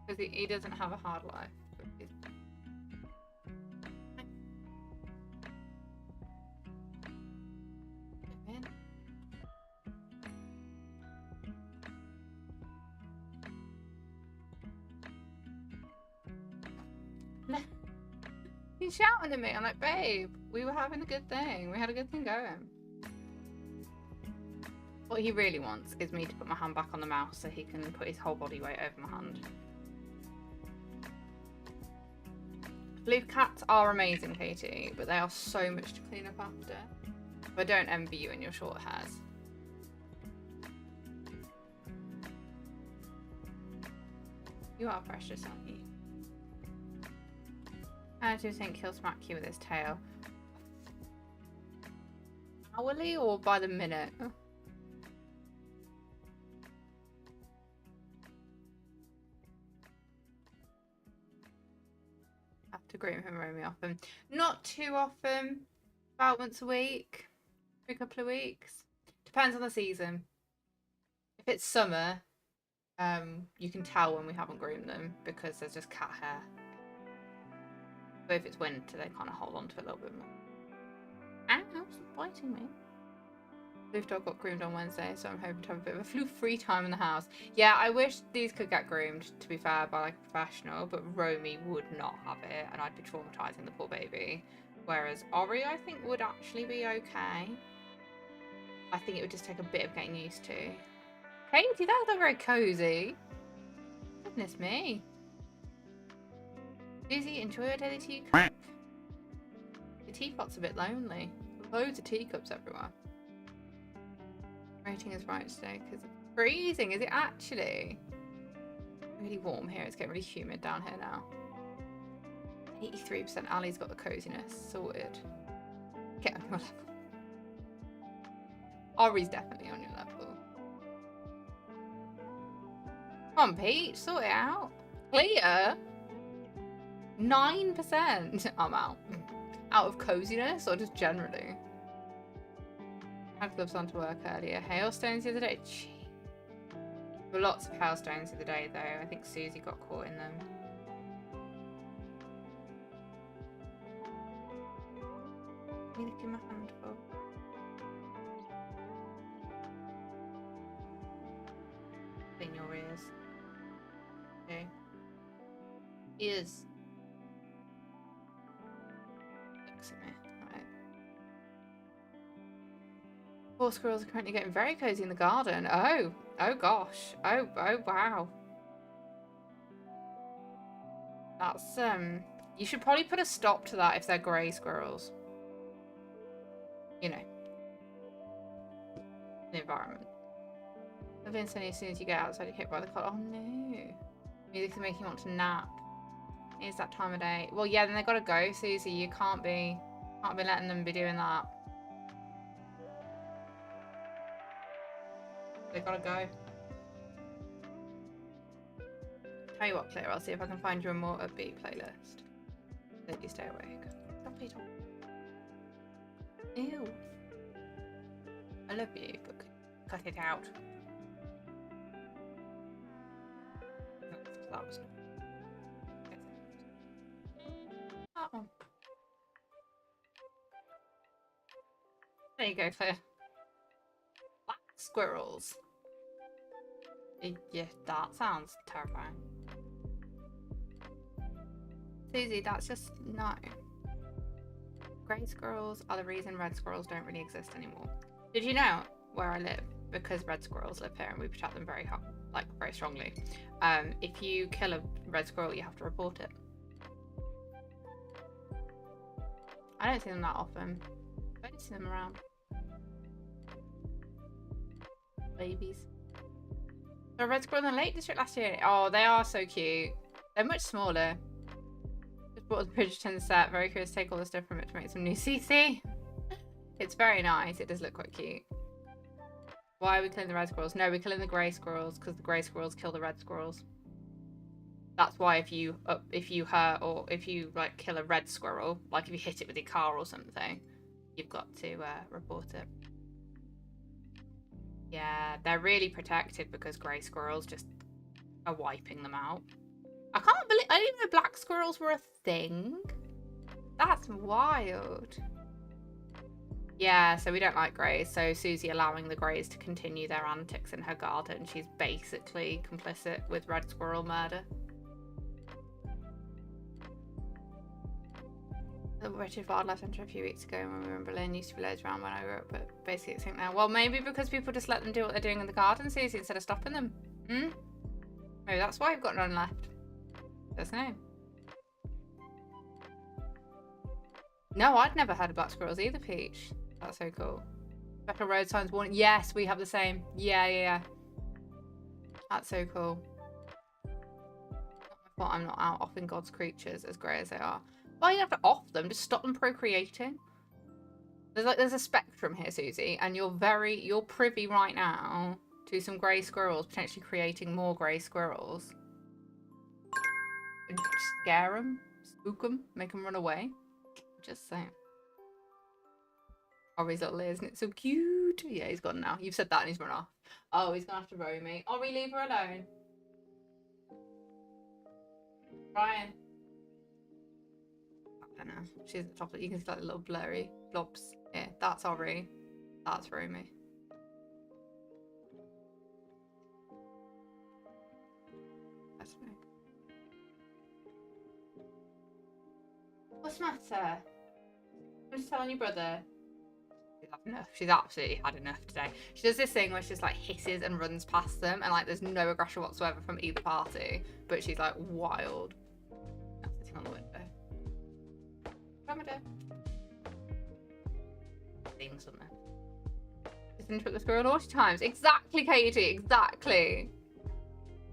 because he doesn't have a hard life. He's shouting at me. I'm like, babe, we were having a good thing. We had a good thing going. What he really wants is me to put my hand back on the mouse so he can put his whole body weight over my hand. Blue cats are amazing, Katie, but they are so much to clean up after. I don't envy you and your short hairs. You are precious, aren't you? How do you think he'll smack you with his tail? Hourly or by the minute? I have to groom him really often. Not too often. About once a week. Every couple of weeks. Depends on the season. If it's summer, you can tell when we haven't groomed them because there's just cat hair. But if it's winter, they kind of hold on to it a little bit more. Ow, stop biting me. Floof dog got groomed on Wednesday, so I'm hoping to have a bit of a floof free time in the house. Yeah, I wish these could get groomed, to be fair, by like a professional, but Romy would not have it, and I'd be traumatising the poor baby. Whereas Ori, I think, would actually be okay. I think it would just take a bit of getting used to. Katie, that's not very cozy. Goodness me. Susie, enjoy your daily tea cup. The teapot's a bit lonely. Loads of teacups everywhere. Rating is right today because it's freezing. Is it actually? Really warm here. It's getting really humid down here now. 83%. Ali's got the coziness sorted. Get on your level. Ori's definitely on your level. Come on, Pete. Sort it out. Clear. 9%. I'm out. Out of coziness or just generally? I had gloves on to work earlier. Hailstones the other day. Gee. There were lots of hailstones the other day though. I think Susie got caught in them. Let me give my handful. In your ears. Okay. Ears. Looks at me. Right. 4 squirrels are currently getting very cozy in the garden. Oh. Oh gosh. Oh wow. That's you should probably put a stop to that if they're grey squirrels. You know. The environment. I've been saying as soon as you get outside you're hit by the clock. Oh no. Music's making you want to nap. It's that time of day. Well yeah, then they gotta go, Susie. You can't be letting them be doing that. They gotta go. Tell you what, Claire, I'll see if I can find you a more upbeat playlist. Let you stay awake. Stop it all. Ew. I love you, but cut it out. That was oh. There you go, Claire. Black squirrels. Yeah, that sounds terrifying. Susie, that's just no. Grey squirrels are the reason red squirrels don't really exist anymore. Did you know where I live? Because red squirrels live here and we protect them very hard, like very strongly. If you kill a red squirrel, you have to report it. I don't see them that often. I don't see them around. Babies. So a red squirrel in the Lake District last year. Oh, they are so cute. They're much smaller. Just bought the Bridgerton set. Very curious to take all the stuff from it to make some new CC. It's very nice. It does look quite cute. Why are we killing the red squirrels? No, we're killing the grey squirrels because the grey squirrels kill the red squirrels. That's why if you hurt or if you like kill a red squirrel, like if you hit it with your car or something, you've got to report it. Yeah, they're really protected because grey squirrels just are wiping them out. I can't believe I didn't know black squirrels were a thing. That's wild. Yeah, so we don't like greys. So Susie allowing the greys to continue their antics in her garden. She's basically complicit with red squirrel murder. The British Wildlife Centre a few weeks ago when we were in Berlin used to be loads around when I grew up, but basically it's now. Well, maybe because people just let them do what they're doing in the garden, Susie, instead of stopping them. Maybe that's why we've got none left. There's no. No, I'd never heard of black squirrels either, Peach. That's so cool. Special road signs warning. Yes, we have the same. Yeah. That's so cool. But I'm not out offing God's creatures as grey as they are. Well, you don't have to off them. Just stop them procreating. There's a spectrum here, Susie, and you're privy right now to some grey squirrels potentially creating more grey squirrels. Scare them, spook them, make them run away. Just saying. Ori's little ear, isn't it so cute? Yeah, he's gone now. You've said that and he's run off. Oh, he's gonna have to row me. Ori, leave her alone. Ryan. I don't know. She's at the top. You can see like the little blurry blobs. Yeah, that's Ori. That's Romy. That's me. What's the matter? I'm just telling your brother. She's had enough. She's absolutely had enough today. She does this thing where she just like hisses and runs past them, and like there's no aggression whatsoever from either party, but she's like wild. I'm sitting on the window. Seeing something. Just interrupt the squirrel 40 times. Exactly, Katie. Exactly.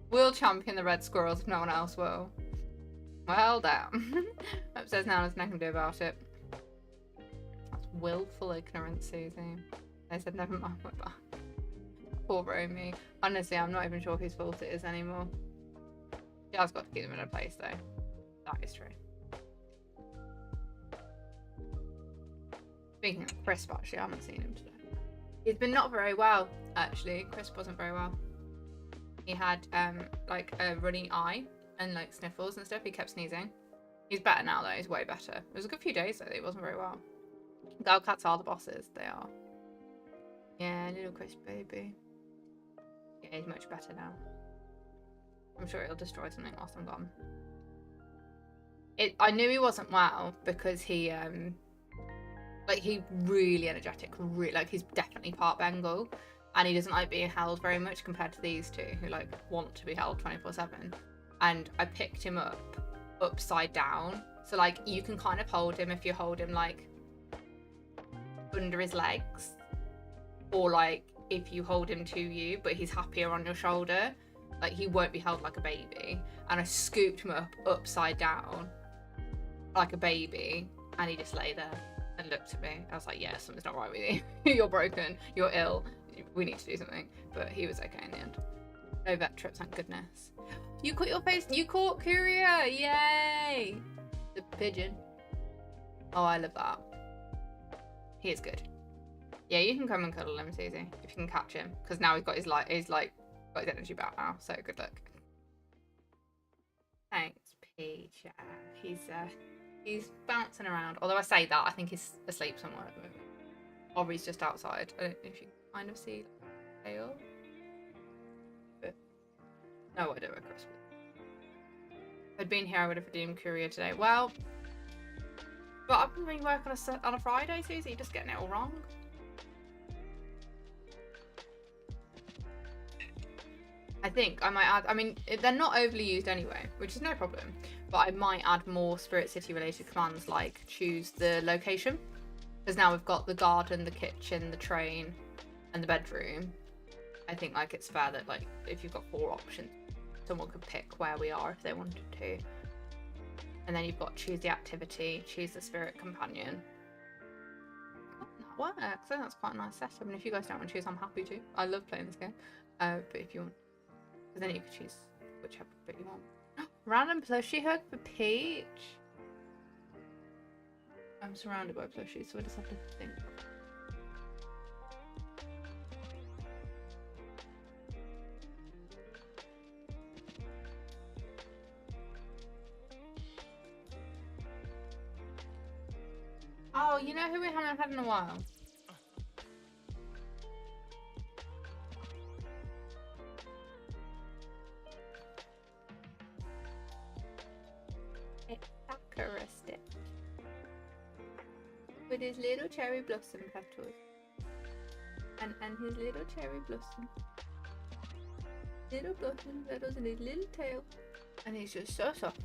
We'll champion the red squirrels if no one else will. Well, damn. Upstairs now, there's nothing to do about it. That's willful ignorance, Susie. They said, never mind, we're back. Poor Romy. Honestly, I'm not even sure whose fault it is anymore. She has got to keep them in a place, though. That is true. Speaking of Crisp, actually, I haven't seen him today. He's been not very well, actually. Crisp wasn't very well. He had, like, a runny eye and, like, sniffles and stuff. He kept sneezing. He's better now, though. He's way better. It was a good few days, though, that he wasn't very well. Girl cats are the bosses. They are. Yeah, little Crisp baby. Yeah, he's much better now. I'm sure he'll destroy something whilst I'm gone. I knew he wasn't well because he, like, he's really energetic, like, he's definitely part Bengal, and he doesn't like being held very much compared to these two, who, like, want to be held 24/7, and I picked him up upside down, so, like, you can kind of hold him if you hold him, like, under his legs, or, like, if you hold him to you, but he's happier on your shoulder, like, he won't be held like a baby, and I scooped him up upside down, like a baby, and he just lay there. And looked at me. I was like, yeah, something's not right with you. You're broken. You're ill. We need to do something. But he was okay in the end. No vet trip, thank goodness. You caught your face. You caught Courier. Yay. The pigeon. Oh, I love that. He is good. Yeah, you can come and cuddle him, Susie, if you can catch him. Because now he's got his got his energy back now. So good luck. Thanks, Peach. He's bouncing around. Although I say that, I think he's asleep somewhere at the moment. Or he's just outside. I don't know if you can kind of see the tail. But no idea where Chris was. If I'd been here, I would have redeemed Courier today. Well, but I've been doing work on a Friday, Susie. You're just getting it all wrong. I think I might add, I mean, they're not overly used anyway, which is no problem, but I might add more SpiritCity related commands like choose the location, because now we've got the garden, the kitchen, the train, and the bedroom. I think like it's fair that like if you've got 4 options, someone could pick where we are if they wanted to. And then you've got choose the activity, choose the spirit companion. That works. I think that's quite a nice setup. And if you guys don't want to choose, I'm happy to. I love playing this game. But if you want, because then you can choose whichever bit you want. Random plushie hug for Peach. I'm surrounded by plushies, so I just have to think. Oh, you know who we haven't had in a while? It's Sakuristic. With his little cherry blossom petals. And his little cherry blossom. Little blossom petals and his little tail. And he's just so soft.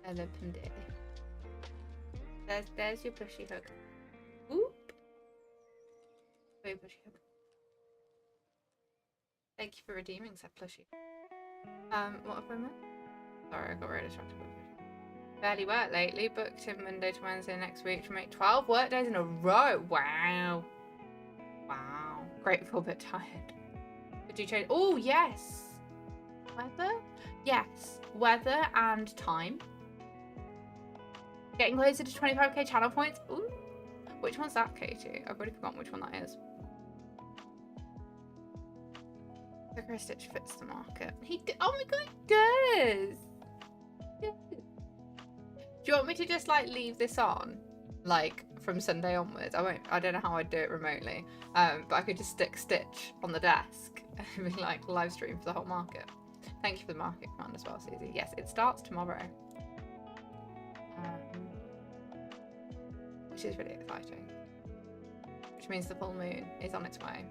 I love him dearly. There's your plushie hug. Whoop! Very plushie hug. Thank you for redeeming said plushie. What have I meant? Sorry, I got very distracted. Barely worked lately. Booked in Monday to Wednesday next week to make 12 work days in a row. Wow. Wow. Grateful but tired. Did you change? Oh, yes. Weather? Yes. Weather and time. Getting closer to 25k channel points. Ooh. Which one's that, Katie? I've already forgotten which one that is. The Stitch fits the market. Oh my god, he does! you want me to just like leave this on, like from Sunday onwards? I don't know how I'd do it remotely. But I could just stick Stitch on the desk and be like live stream for the whole market. Thank you for the market command as well, Susie. Yes, it starts tomorrow. Which is really exciting. Which means the full moon is on its way.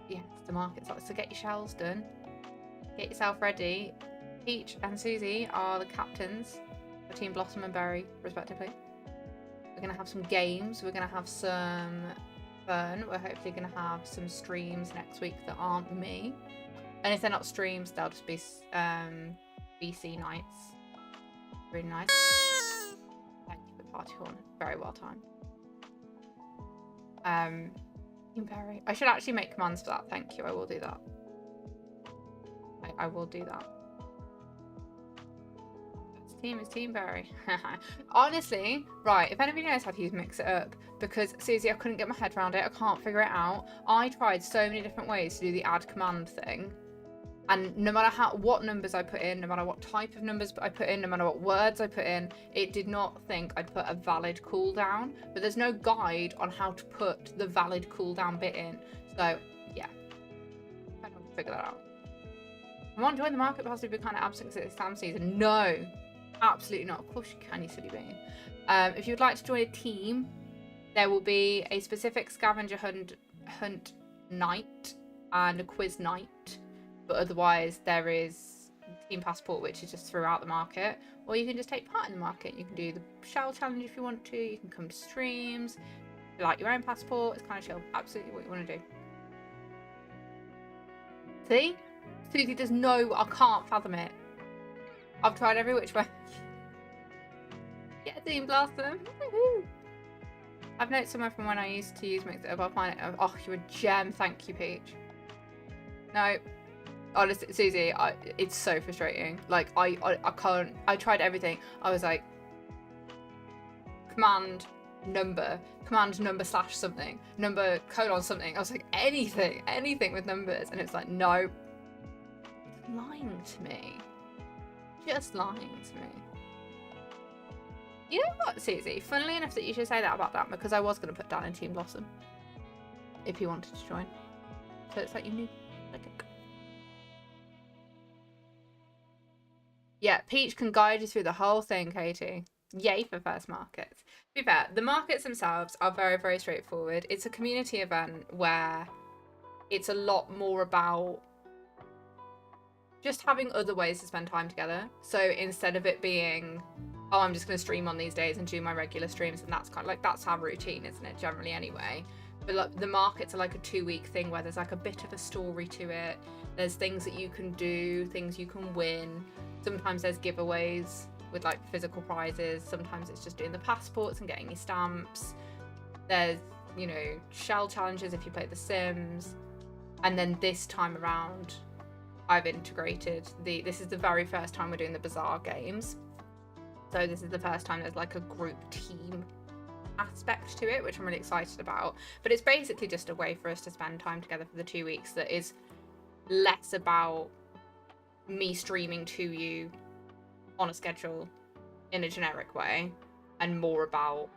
Yes, the market's like, so get your shells done. Get yourself ready. Peach and Susie are the captains for Team Blossom and Berry, respectively. We're going to have some games. We're going to have some fun. We're hopefully going to have some streams next week that aren't me. And if they're not streams, they'll just be BC nights. Really nice. Thank you for the party horn. Very well timed. Team Berry. I should actually make commands for that. Thank you. I will do that. I will do that. Best team is Team Berry. Honestly, right, if anybody knows how to use Mix It Up, because Susie, I couldn't get my head around it. I can't figure it out. I tried so many different ways to do the add command thing. And no matter what numbers I put in, no matter what type of numbers I put in, no matter what words I put in, it did not think I'd put a valid cooldown. But there's no guide on how to put the valid cooldown bit in. So, yeah. I don't figure that out. I want to join the market possibly be kind of absent because it's exam season. No, absolutely not. Of course you can, you silly bean. If you would like to join a team, there will be a specific scavenger hunt night and a quiz night. But otherwise, there is Team Passport, which is just throughout the market. Or you can just take part in the market. You can do the shell challenge if you want to. You can come to streams. You like your own passport. It's kind of chill. Absolutely what you want to do. See? Susie does know. I can't fathom it. I've tried every which way. Yeah, Team Blossom. I've notes somewhere from when I used to use Mix It Up. I'll find it. Oh, you're a gem. Thank you, Peach. No. Honestly, Susie, it's so frustrating. Like, I can't. I tried everything. I was like, command number slash something, number colon something. I was like, anything with numbers. And it's like, no. Lying to me. Just lying to me. You know what, Susie? Funnily enough that you should say that about that, because I was going to put down in Team Blossom if you wanted to join. So it's like you knew. Okay. Yeah, Peach can guide you through the whole thing, Katie. Yay for first markets. To be fair, the markets themselves are very, very straightforward. It's a community event where it's a lot more about just having other ways to spend time together. So instead of it being, oh, I'm just going to stream on these days and do my regular streams, and that's kind of like, that's our routine, isn't it, generally anyway. But like, the markets are like a 2-week thing where there's like a bit of a story to it. There's things that you can do, things you can win. Sometimes there's giveaways with like physical prizes. Sometimes it's just doing the passports and getting your stamps. There's, you know, shell challenges if you play The Sims. And then this time around, I've integrated this is the very first time we're doing the Bazaar games. So this is the first time there's like a group team aspect to it, which I'm really excited about. But it's basically just a way for us to spend time together for the 2 weeks that is less about me streaming to you on a schedule in a generic way and more about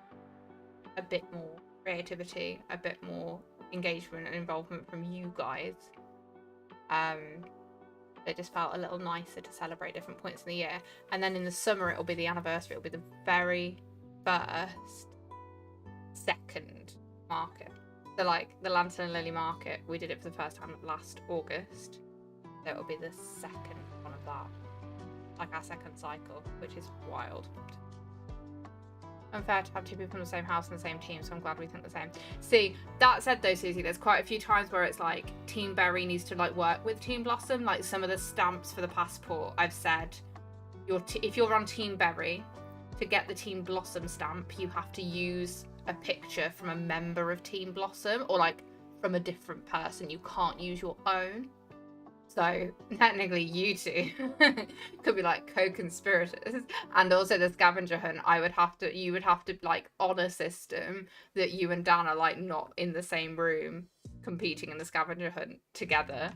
a bit more creativity, a bit more engagement and involvement from you guys. It just felt a little nicer to celebrate different points in the year. And then in the summer it'll be the anniversary. It'll be the very first second market. So like the Lantern and Lily market, we did it for the first time last August. So it'll be the second one of that, like our second cycle, which is wild. Unfair to have two people in the same house and the same team, so I'm glad we think the same. See, that said though, Susie, there's quite a few times where it's like Team Berry needs to like work with Team Blossom. Like some of the stamps for the passport, I've said, if you're on Team Berry, to get the Team Blossom stamp, you have to use a picture from a member of Team Blossom or like from a different person. You can't use your own. So technically you two could be like co-conspirators. And also the scavenger hunt, you would have to like on a system that you and Dan are like not in the same room competing in the scavenger hunt together.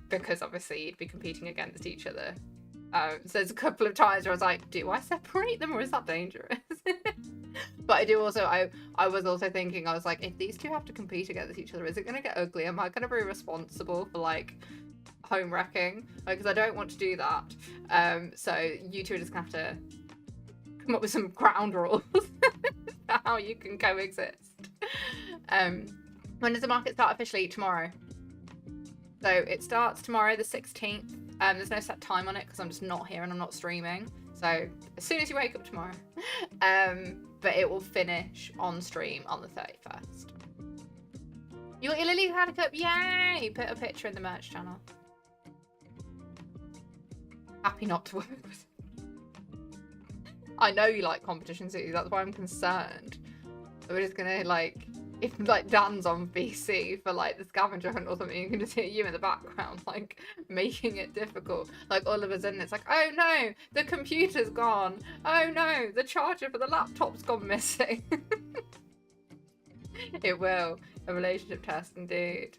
Because obviously you'd be competing against each other. So there's a couple of times where I was like, do I separate them or is that dangerous? But I do also, I was also thinking, I was like, if these two have to compete against each other, is it going to get ugly? Am I going to be responsible for like home wrecking? Because I don't want to do that. So you two are just going to have to come up with some ground rules for how you can coexist. When does the market start officially? Tomorrow. So it starts tomorrow, the 16th. There's no set time on it because I'm just not here and I'm not streaming. So as soon as you wake up tomorrow. But it will finish on stream on the 31st. You got your Lily had a cup, yay! Put a picture in the merch channel. Happy not to work with. I know you like competition cities, that's why I'm concerned. So we're just gonna like, if like Dan's on VC for like the scavenger hunt or something, you can just hear you in the background like making it difficult. Like all of a sudden it's like, oh no, the computer's gone. Oh no, the charger for the laptop's gone missing. It will. A relationship test indeed.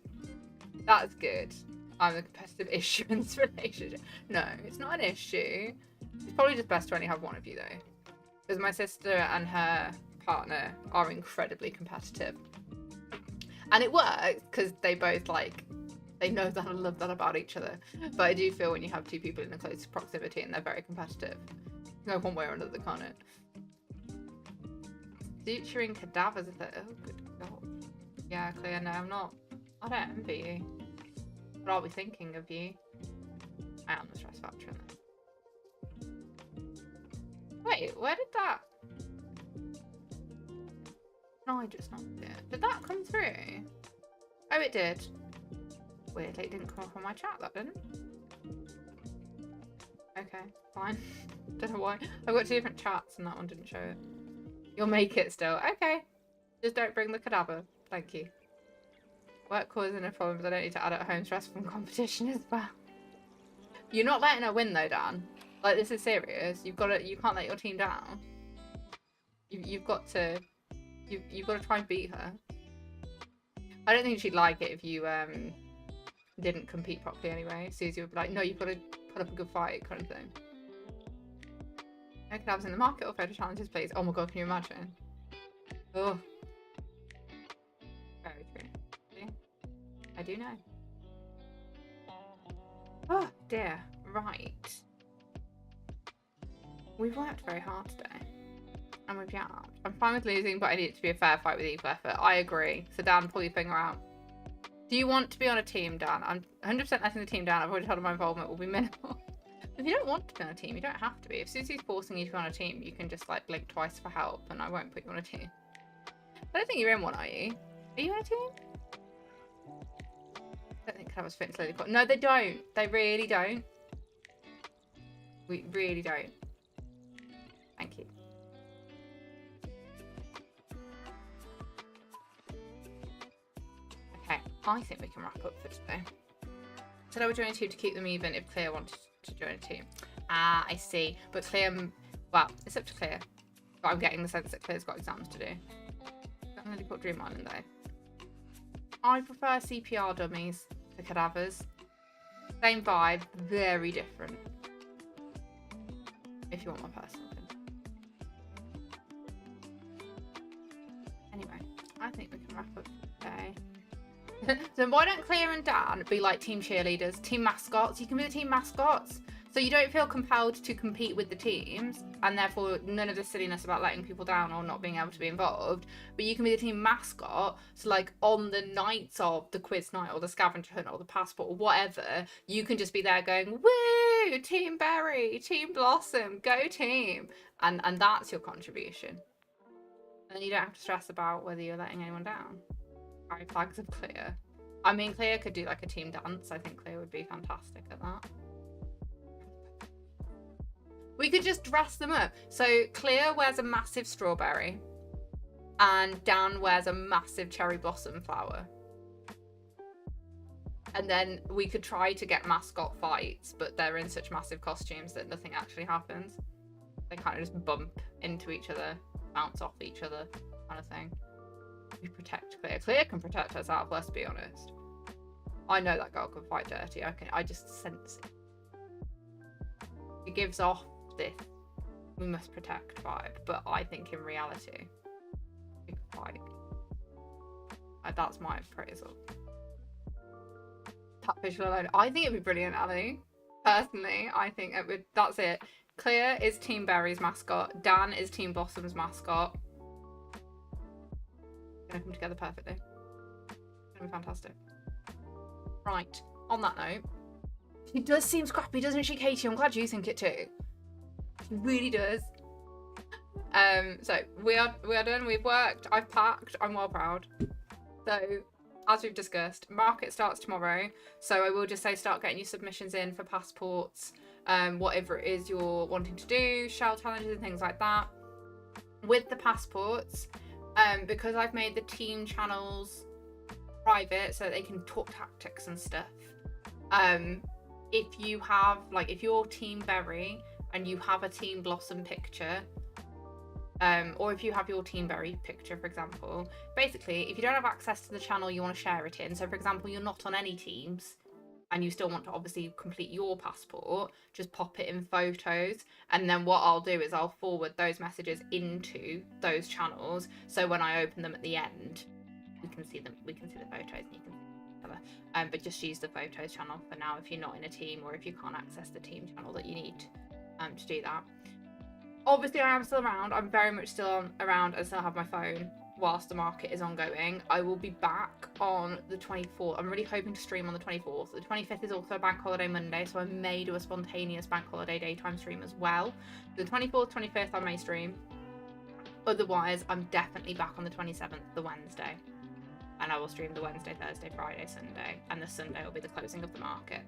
That's good. I'm a competitive issue in this relationship. No, it's not an issue. It's probably just best to only have one of you though. Because my sister and her partner are incredibly competitive. And it works because they both like, they know that and love that about each other. But I do feel when you have two people in a close proximity and they're very competitive, go one way or another, can't it? Suturing cadavers of it. Oh, good God. Yeah, Clea, no, I'm not. I don't envy you. But I'll be thinking of you. I am the stress factor in this. Wait, where did that? No, I just not did. Did that come through? Oh, it did. Weirdly, it didn't come up on my chat, that didn't. Okay, fine. Don't know why. I've got two different chats and that one didn't show it. You'll make it still. Okay. Just don't bring the cadaver. Thank you. Work causing no problems. I don't need to add at home stress from competition as well. You're not letting her win though, Dan. Like, this is serious. You've got to. You can't let your team down. You've got to. You've got to try and beat her. I don't think she'd like it if you didn't compete properly anyway. Susie would be like, no, you've got to put up a good fight, kind of thing. No cadavers in the market or photo challenges, please. Oh my God, can you imagine? Oh. Very true. Yeah. I do know. Oh dear. Right. We've worked very hard today. And we've yapped. I'm fine with losing, but I need it to be a fair fight with equal effort. I agree. So Dan, pull your finger out. Do you want to be on a team, Dan? I'm 100% letting the team down. I've already told him my involvement will be minimal. If you don't want to be on a team, you don't have to be. If Susie's forcing you to be on a team, you can just like blink twice for help and I won't put you on a team. I don't think you're in one, are you? Are you in a team? I don't think cadavers fit slowly. No, they don't. They really don't. We really don't. Thank you. Okay, I think we can wrap up for today. Said I would join a team to keep them even if Clea wanted to join a team. Ah, I see. But Clea, well, it's up to Clea. But I'm getting the sense that Clea's got exams to do. Don't really put Dream Island though. I prefer CPR dummies to cadavers. Same vibe, very different. If you want my personal opinion. Anyway, I think we can wrap up today. So why don't Clea and Dan be like team cheerleaders, team mascots? You can be the team mascots. So you don't feel compelled to compete with the teams and therefore none of the silliness about letting people down or not being able to be involved. But you can be the team mascot. So like on the nights of the quiz night or the scavenger hunt or the passport or whatever, you can just be there going, woo, Team Berry, Team Blossom, go team. And that's your contribution. And you don't have to stress about whether you're letting anyone down. Flags of Clea. I mean, Clea could do like a team dance. I think Clea would be fantastic at that. We could just dress them up. So Clea wears a massive strawberry and Dan wears a massive cherry blossom flower. And then we could try to get mascot fights, but they're in such massive costumes that nothing actually happens. They kind of just bump into each other, bounce off each other, kind of thing. We protect Clea. Clea can protect herself, let's be honest. I know that girl can fight dirty. I just sense it. It gives off this we must protect vibe, but I think in reality, like, that's my appraisal. That visual alone, I think it'd be brilliant, Ali. Personally, I think it would. That's it. Clear is Team Berry's mascot. Dan is Team Blossom's mascot. Gonna come together perfectly. It's gonna be fantastic. Right. On that note, she does seem scrappy, doesn't she, Katie? I'm glad you think it too. She really does. So we are done. We've worked. I've packed. I'm well proud. So as we've discussed, market starts tomorrow. So I will just say start getting your submissions in for passports, whatever it is you're wanting to do, shell challenges and things like that. With the passports, because I've made the team channels private so they can talk tactics and stuff. If you have, like, if you're Team Berry and you have a Team Blossom picture, or if you have your Team Berry picture, for example, basically, if you don't have access to the channel you want to share it in, so for example, you're not on any teams and you still want to obviously complete your passport, just pop it in photos, and then what I'll do is I'll forward those messages into those channels, so when I open them at the end, we can see them, we can see the photos and you can see each other. But just use the photos channel for now if you're not in a team, or if you can't access the team channel that you need to do that. Obviously, I am still around. I'm very much still around and still have my phone whilst the market is ongoing. I will be back on the 24th. I'm really hoping to stream on the 24th. The 25th is also a bank holiday Monday, so I may do a spontaneous bank holiday daytime stream as well. The 24th, 25th, I may stream. Otherwise, I'm definitely back on the 27th, the Wednesday. And I will stream the Wednesday, Thursday, Friday, Sunday. And the Sunday will be the closing of the market.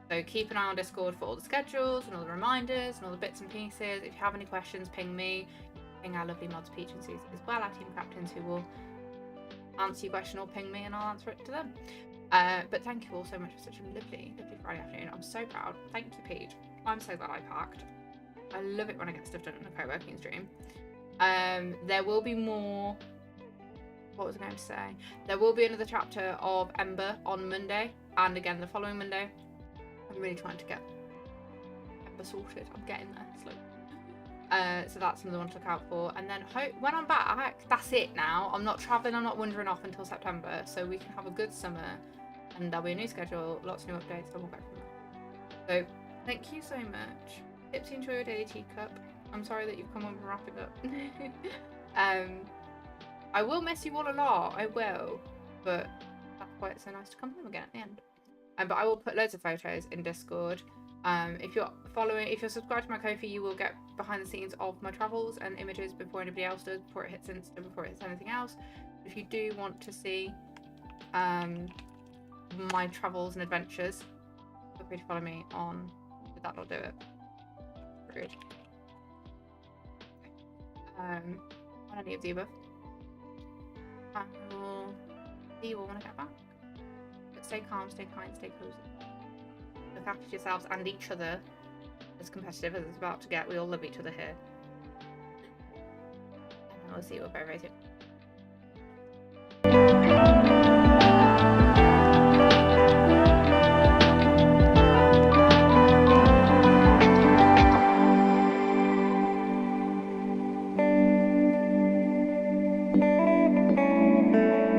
So keep an eye on Discord for all the schedules and all the reminders and all the bits and pieces. If you have any questions, ping me. Ping our lovely mods, Peach and Susie, as well, our team captains, who will answer your question or ping me and I'll answer it to them. But thank you all so much for such a lovely, lovely Friday afternoon. I'm so proud. Thank you, Peach. I'm so glad I packed. I love it when I get stuff done in a co-working stream. There will be more... What was I going to say? There will be another chapter of Ember on Monday, and again the following Monday. I'm really trying to get Ember sorted. I'm getting there slowly. So that's another one to look out for. And then when I'm back, that's it now. I'm not travelling, I'm not wandering off until September, so we can have a good summer, and there'll be a new schedule, lots of new updates, and we'll go from there. So thank you so much. Tipsy into your daily teacup. I'm sorry that you've come on for wrapping up. I will miss you all a lot, I will, but that's why it's so nice to come home again at the end. But I will put loads of photos in Discord. If you're subscribed to my Ko-fi, you will get behind the scenes of my travels and images before anybody else does, before it hits Insta, before it hits anything else. If you do want to see my travels and adventures, feel free to follow me on That'll Do It. Rude. On any of the above. I will see you all when I get back. But stay calm, stay kind, stay cozy. Look after yourselves and each other. As competitive as it's about to get, we all love each other here. And I will see you all very, very soon.